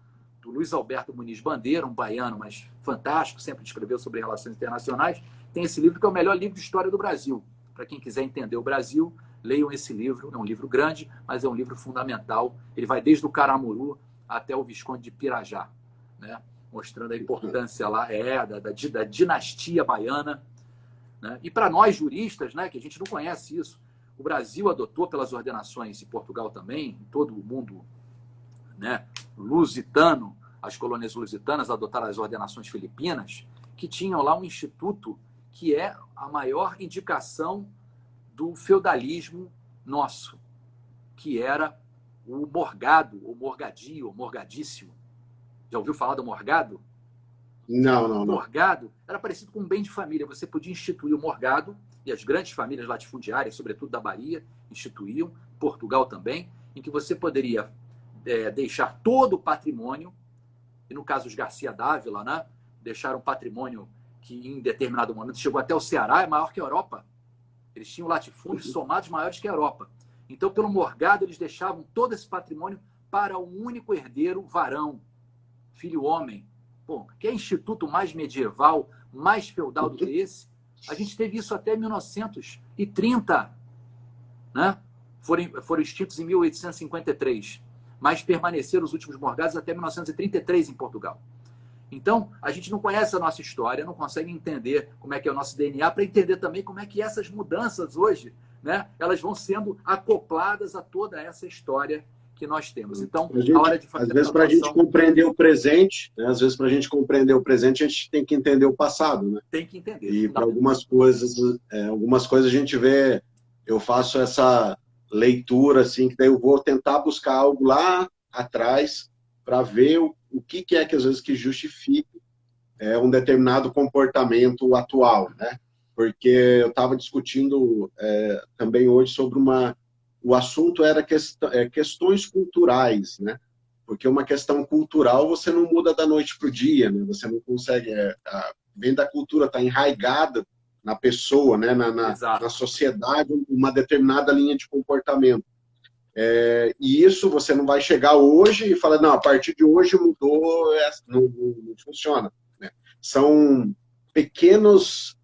do Luiz Alberto Muniz Bandeira, um baiano, mas fantástico, sempre escreveu sobre relações internacionais. Tem esse livro que é o melhor livro de história do Brasil. Para quem quiser entender o Brasil, leiam esse livro. É um livro grande, mas é um livro fundamental. Ele vai desde o Caramuru até o Visconde de Pirajá, né? Mostrando a importância lá da dinastia baiana, né? E para nós juristas, né, que a gente não conhece isso, o Brasil adotou pelas ordenações, e Portugal também, em todo o mundo, né, lusitano, as colônias lusitanas adotaram as ordenações filipinas, que tinham lá um instituto que é a maior indicação do feudalismo nosso, que era o morgado, o morgadio, o morgadício. Já ouviu falar do morgado? Não, não, O não. morgado era parecido com um bem de família. Você podia instituir o morgado, e as grandes famílias latifundiárias, sobretudo da Bahia, instituíam, Portugal também, em que você poderia deixar todo o patrimônio, e no caso os Garcia Dávila, né, deixaram um patrimônio que em determinado momento chegou até o Ceará, é maior que a Europa. Eles tinham latifúndios somados maiores que a Europa. Então, pelo morgado, eles deixavam todo esse patrimônio para um único herdeiro varão, filho homem. Bom, que é instituto mais medieval, mais feudal do que esse? A gente teve isso até 1930, né? Foram extintos em 1853, mas permaneceram os últimos morgados até 1933 em Portugal. Então, a gente não conhece a nossa história, não consegue entender como é que é o nosso DNA, para entender também como é que essas mudanças hoje, né, elas vão sendo acopladas a toda essa história que nós temos. Então, a hora de fazer às vezes, para a gente compreender o presente, né? Às vezes, para a gente compreender o presente, a gente tem que entender o passado, né? Tem que entender. E para algumas coisas a gente vê, eu faço essa leitura, assim, que daí eu vou tentar buscar algo lá atrás para ver o que é que, às vezes, que justifique um determinado comportamento atual, né? Porque eu estava discutindo também hoje sobre o assunto era questões culturais, né? Porque uma questão cultural você não muda da noite para o dia, né? Você não consegue... vem da cultura, está enraigada na pessoa, né? Na sociedade, uma determinada linha de comportamento. E isso você não vai chegar hoje e falar, não, a partir de hoje mudou, não funciona, né? São pequenos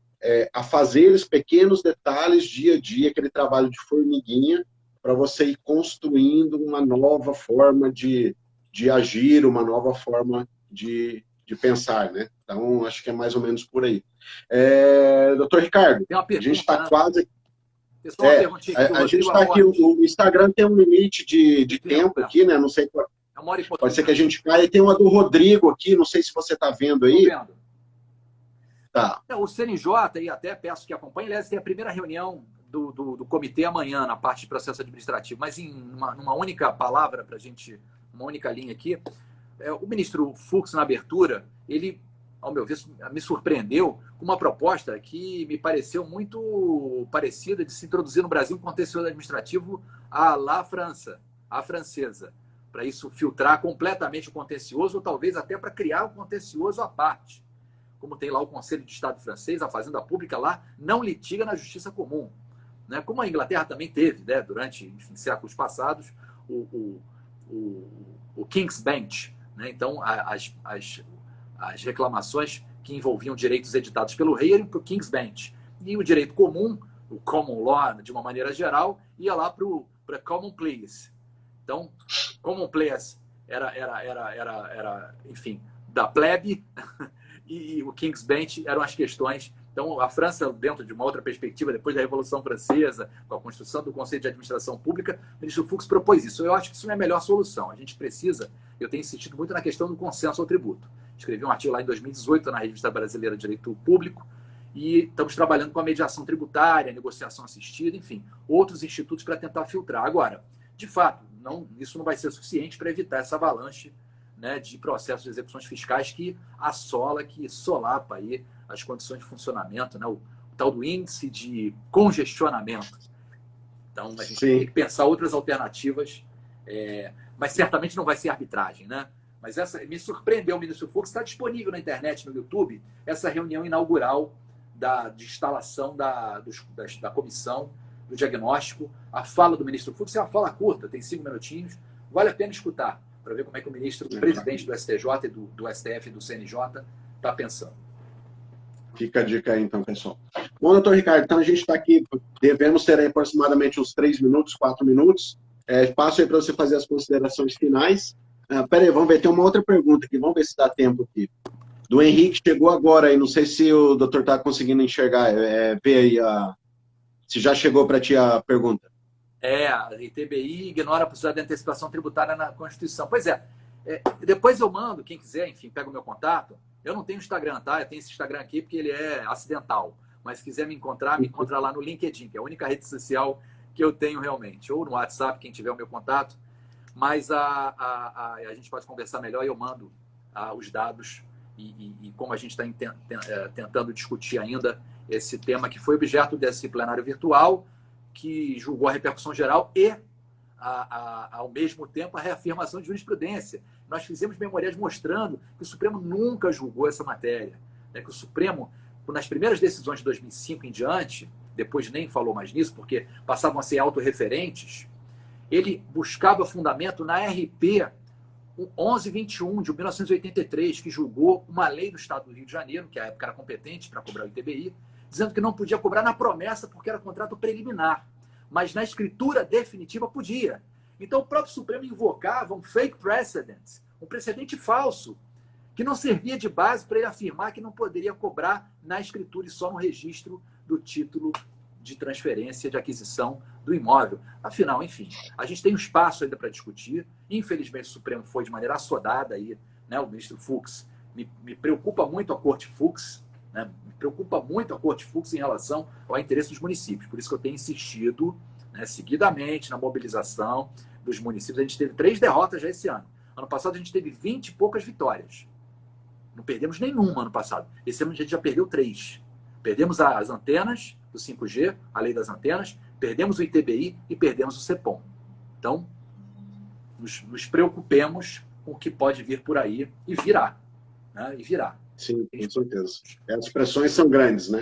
afazeres, pequenos detalhes, dia a dia, aquele trabalho de formiguinha, para você ir construindo uma nova forma de agir, uma nova forma de pensar, né? Então, acho que é mais ou menos por aí. Doutor Ricardo, a gente está quase... a gente está aqui, o Instagram tem um limite de tempo aqui, né? Não sei, pode ser que a gente caia. Tem uma do Rodrigo aqui, não sei se você está vendo aí. Estou vendo. Tá. O CNJ, e até peço que acompanhe, aliás, tem a primeira reunião do comitê amanhã, na parte de processo administrativo, mas numa única palavra, para a gente, uma única linha aqui, o ministro Fux, na abertura, ele, ao meu ver, me surpreendeu com uma proposta que me pareceu muito parecida de se introduzir no Brasil um contencioso administrativo à la França, à francesa, para isso filtrar completamente o contencioso, ou talvez até para criar um contencioso à parte. Como tem lá o Conselho de Estado francês, a Fazenda Pública lá não litiga na justiça comum, né? Como a Inglaterra também teve, né, durante séculos passados, o King's Bench, né? Então, as reclamações que envolviam direitos editados pelo rei iam para o King's Bench. E o direito comum, o common law, de uma maneira geral, ia lá para common pleas. Então, common pleas era, enfim, da plebe, e o King's Bench eram as questões. Então, a França, dentro de uma outra perspectiva, depois da Revolução Francesa, com a construção do Conselho de Administração Pública, o ministro Fux propôs isso. Eu acho que isso não é a melhor solução. A gente precisa, eu tenho insistido muito na questão do consenso ao tributo. Escrevi um artigo lá em 2018 na Revista Brasileira de Direito Público e estamos trabalhando com a mediação tributária, negociação assistida, enfim, outros institutos para tentar filtrar. Agora, de fato, isso não vai ser suficiente para evitar essa avalanche, né, de processos de execuções fiscais que solapa aí as condições de funcionamento, né, o tal do índice de congestionamento. Então, a gente tem que pensar outras alternativas, mas certamente não vai ser arbitragem, né? Mas me surpreendeu, o ministro Fux, está disponível na internet, no YouTube, essa reunião inaugural de instalação da comissão do diagnóstico. A fala do ministro Fux é uma fala curta, tem 5 minutinhos, vale a pena escutar, para ver como é que o ministro, o presidente do STJ, e do STF e do CNJ está pensando. Fica a dica aí, então, pessoal. Bom, doutor Ricardo, então a gente está aqui, devemos ter aí aproximadamente uns 3 minutos, 4 minutos. Passo aí para você fazer as considerações finais. Peraí, vamos ver, tem uma outra pergunta aqui, vamos ver se dá tempo aqui. Do Henrique, chegou agora aí, não sei se o doutor está conseguindo enxergar, ver aí, se já chegou para ti a pergunta. A ITBI ignora a possibilidade de antecipação tributária na Constituição. Pois depois eu mando, quem quiser, enfim, pega o meu contato. Eu não tenho Instagram, tá? Eu tenho esse Instagram aqui porque ele é acidental. Mas se quiser me encontrar, me encontra lá no LinkedIn, que é a única rede social que eu tenho realmente. Ou no WhatsApp, quem tiver o meu contato. Mas a gente pode conversar melhor e eu mando os dados e como a gente está tentando discutir ainda esse tema que foi objeto desse plenário virtual, que julgou a repercussão geral e, ao mesmo tempo, a reafirmação de jurisprudência. Nós fizemos memoriais mostrando que o Supremo nunca julgou essa matéria. Que o Supremo, nas primeiras decisões de 2005 em diante, depois nem falou mais nisso, porque passavam a ser autorreferentes, ele buscava fundamento na RP 1121 de 1983, que julgou uma lei do Estado do Rio de Janeiro, que à época era competente para cobrar o ITBI, dizendo que não podia cobrar na promessa porque era contrato preliminar, mas na escritura definitiva podia. Então o próprio Supremo invocava um fake precedent, um precedente falso, que não servia de base para ele afirmar que não poderia cobrar na escritura e só no registro do título de transferência, de aquisição do imóvel. Afinal, enfim, a gente tem um espaço ainda para discutir. Infelizmente, o Supremo foi de maneira assodada aí, né? O ministro Fux. Me preocupa muito a Corte Fux, né? Me preocupa muito a Corte Fux em relação ao interesse dos municípios. Por isso que eu tenho insistido, né, seguidamente na mobilização dos municípios. A gente teve 3 derrotas já esse ano. Ano passado a gente teve 20 e poucas vitórias. Não perdemos nenhuma ano passado. Esse ano a gente já perdeu 3. Perdemos as antenas do 5G, a lei das antenas, perdemos o ITBI e perdemos o CEPOM. Então, nos preocupemos com o que pode vir por aí e virá. Né? E virá. Sim, com certeza. As pressões são grandes, né?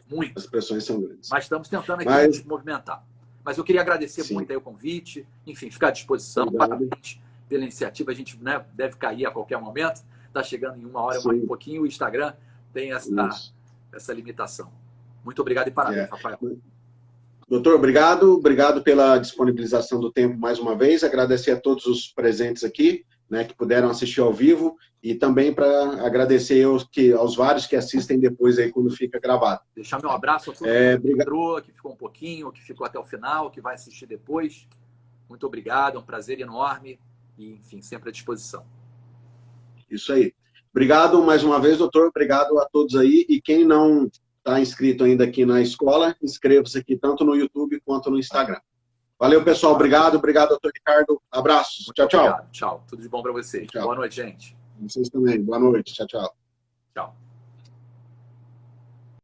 Muito. As pressões são grandes. Mas estamos tentando aqui nos movimentar. Mas eu queria agradecer muito aí o convite, enfim, ficar à disposição. Parabéns pela iniciativa. A gente, né, deve cair a qualquer momento. Está chegando em 1 hora, um pouquinho. O Instagram tem essa limitação. Muito obrigado e parabéns, Rafael. Doutor, obrigado pela disponibilização do tempo mais uma vez. Agradecer a todos os presentes aqui, né, que puderam assistir ao vivo, e também para agradecer aos vários que assistem depois aí quando fica gravado. Deixar meu abraço a todo mundo que entrou, que ficou um pouquinho, que ficou até o final, que vai assistir depois. Muito obrigado, é um prazer enorme e, enfim, sempre à disposição. Isso aí. Obrigado mais uma vez, doutor. Obrigado a todos aí. E quem não está inscrito ainda aqui na escola, inscreva-se aqui tanto no YouTube quanto no Instagram. Valeu, pessoal. Obrigado, doutor Ricardo. Abraços. Tchau, tchau. Tchau. Tudo de bom para vocês. Tchau. Boa noite, gente. Vocês também. Boa noite. Tchau, tchau. Tchau.